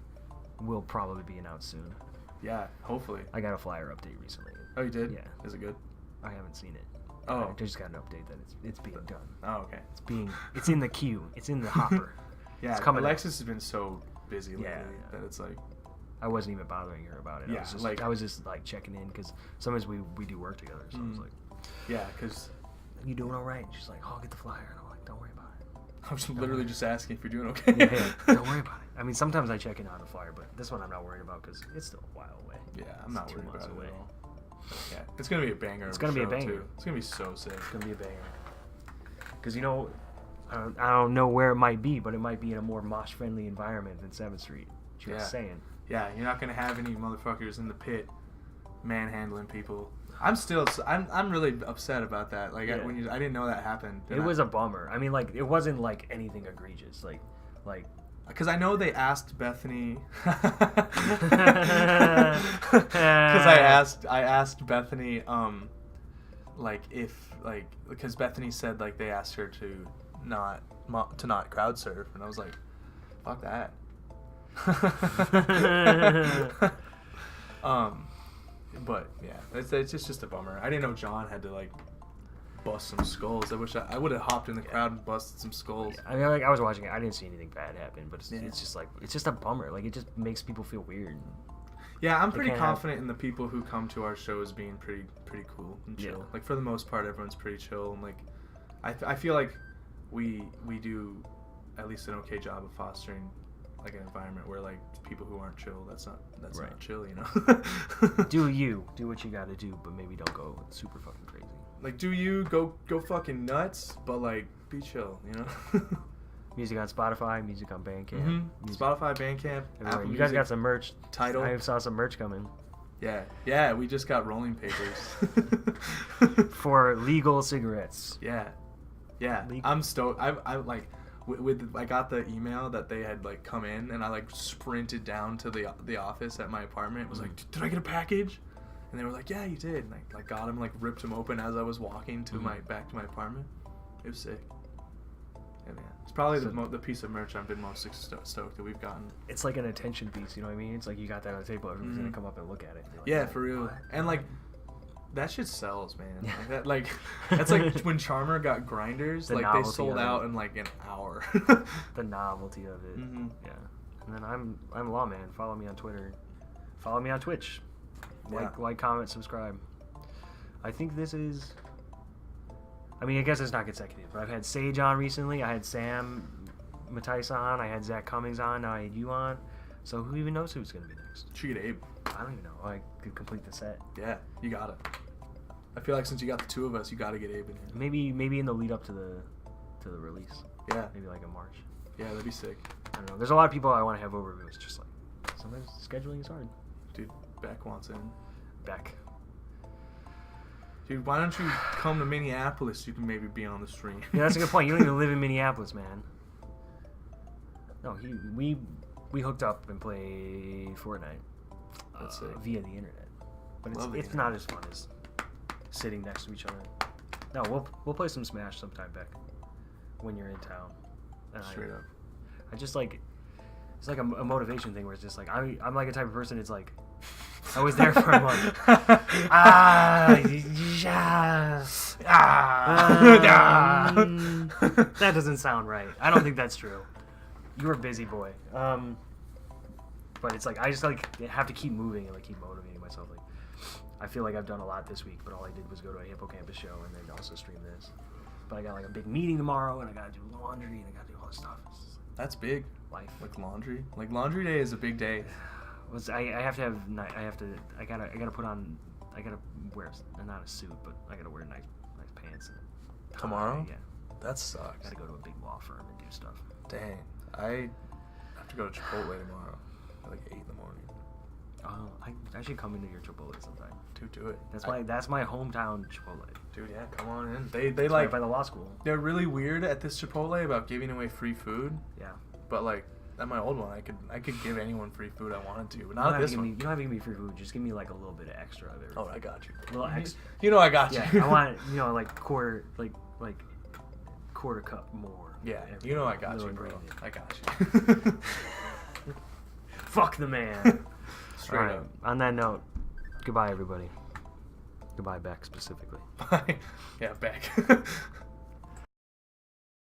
will probably be announced soon. Yeah, hopefully. I got a flyer update recently. Oh, you did? Yeah. Is it good? I haven't seen it. Oh. I just got an update that it's being done. Oh, okay. It's in the queue. It's in the hopper. Yeah, it's coming. Alexis has been so busy lately that it's like. I wasn't even bothering her about it. Yeah, I was just like checking in because sometimes we do work together. So I was like, yeah, because. You doing all right? And she's like, oh, I'll get the flyer. And I'm like, don't worry about it. I was literally just asking if you're doing okay. Yeah, don't worry about it. I mean, sometimes I check in on the flyer, but this one I'm not worried about because it's still a while away. Yeah, I'm not worried about it away. at all. Yeah, it's gonna be a banger. It's gonna be a banger. Too. It's gonna be so sick. It's gonna be a banger. Because I don't know where it might be, but it might be in a more mosh-friendly environment than 7th Street. Just saying. Yeah, you're not gonna have any motherfuckers in the pit manhandling people. I'm really upset about that. Like I didn't know that happened. It was a bummer. I mean, like it wasn't like anything egregious. Like. Because I know they asked Bethany. Because I asked Bethany, because Bethany said like they asked her to not crowd surf, and I was like, fuck that. But yeah, it's just a bummer. I didn't know John had to like bust some skulls. I wish I would have hopped in the crowd and busted some skulls. Yeah. I mean, like I was watching it. I didn't see anything bad happen, but it's just like it's just a bummer. Like it just makes people feel weird. Yeah, I'm pretty confident in the people who come to our shows being pretty cool and chill. Yeah. Like for the most part, everyone's pretty chill, and like I feel like we do at least an okay job of fostering like an environment where like people who aren't chill, that's not chill, you know. Do what you got to do, but maybe don't go super fucking crazy. Like, do you go fucking nuts, but like be chill, you know. Music on Spotify, music on Bandcamp. Mm-hmm. Spotify, Bandcamp, Apple You Music, guys got some merch. Tidal. I saw some merch coming. Yeah, we just got rolling papers. For legal cigarettes. Yeah. Legal. I'm stoked. I like, I got the email that they had like come in, and I like sprinted down to the office at my apartment. It was like, did I get a package? And they were like, yeah, you did. And I like got him, like ripped him open as I was walking to back to my apartment. It was sick. Yeah, man. It's probably the piece of merch I've been most stoked that we've gotten. It's like an attention piece, you know what I mean? It's like you got that on the table, everyone's gonna come up and look at it. Like, yeah, for real. What? And like, that shit sells, man. That's like when Charmer got grinders, like they sold out in like an hour. The novelty of it. Yeah. And then I'm Lawman. Follow me on Twitter. Follow me on Twitch. Like, comment, subscribe. I think this is. I mean, I guess it's not consecutive, but I've had Sage on recently. I had Sam Mattice on. I had Zach Cummings on. Now I had you on. So who even knows who's gonna be next? Should get Abe. I don't even know. I could complete the set. Yeah, you got it. I feel like since you got the two of us, you got to get Abe in here. Maybe in the lead up to the release. Yeah. Maybe like in March. Yeah, that'd be sick. I don't know. There's a lot of people I want to have over, but it's just like sometimes scheduling is hard. Dude, Beck wants in. Beck. Dude, why don't you come to Minneapolis? You can maybe be on the stream. Yeah, that's a good point. You don't even live in Minneapolis, man. No, we hooked up and played Fortnite via the internet, but it's not as fun as sitting next to each other. No, we'll play some Smash sometime, Beck, when you're in town. And Straight up. I just like it's like a motivation thing where it's just like I'm like a type of person. It's like I was there for a month. That doesn't sound right. I don't think that's true. You're a busy boy. But it's like I just like have to keep moving and like keep motivating myself. Like I feel like I've done a lot this week, but all I did was go to a hippocampus show and then also stream this. But I got like a big meeting tomorrow and I gotta do laundry and I gotta do all this stuff. That's big. Life. Like laundry. Like laundry day is a big day. I have to have I gotta put on I gotta wear not a suit, but I gotta wear nice pants and Tomorrow? Yeah. That sucks. Gotta go to a big law firm and do stuff. Dang. I have to go to Chipotle tomorrow at like 8 in the morning. Oh, I should come into your Chipotle sometime. Dude, do it. That's my hometown Chipotle. Dude, yeah, come on in. They It's like right by the law school. they're really weird at this Chipotle about giving away free food. Yeah. But like at my old one, I could give anyone free food I wanted to, but not at this one. You don't have to give me free food. Just give me like a little bit of extra of everything. Oh, I got you. A little extra. You know I got you. Yeah, I want like quarter cup more. Yeah, you know I got you, bro. ingredient. I got you. Fuck the man. Straight All right. up. On that note, goodbye everybody. Goodbye, Beck specifically. Bye. Yeah, Beck.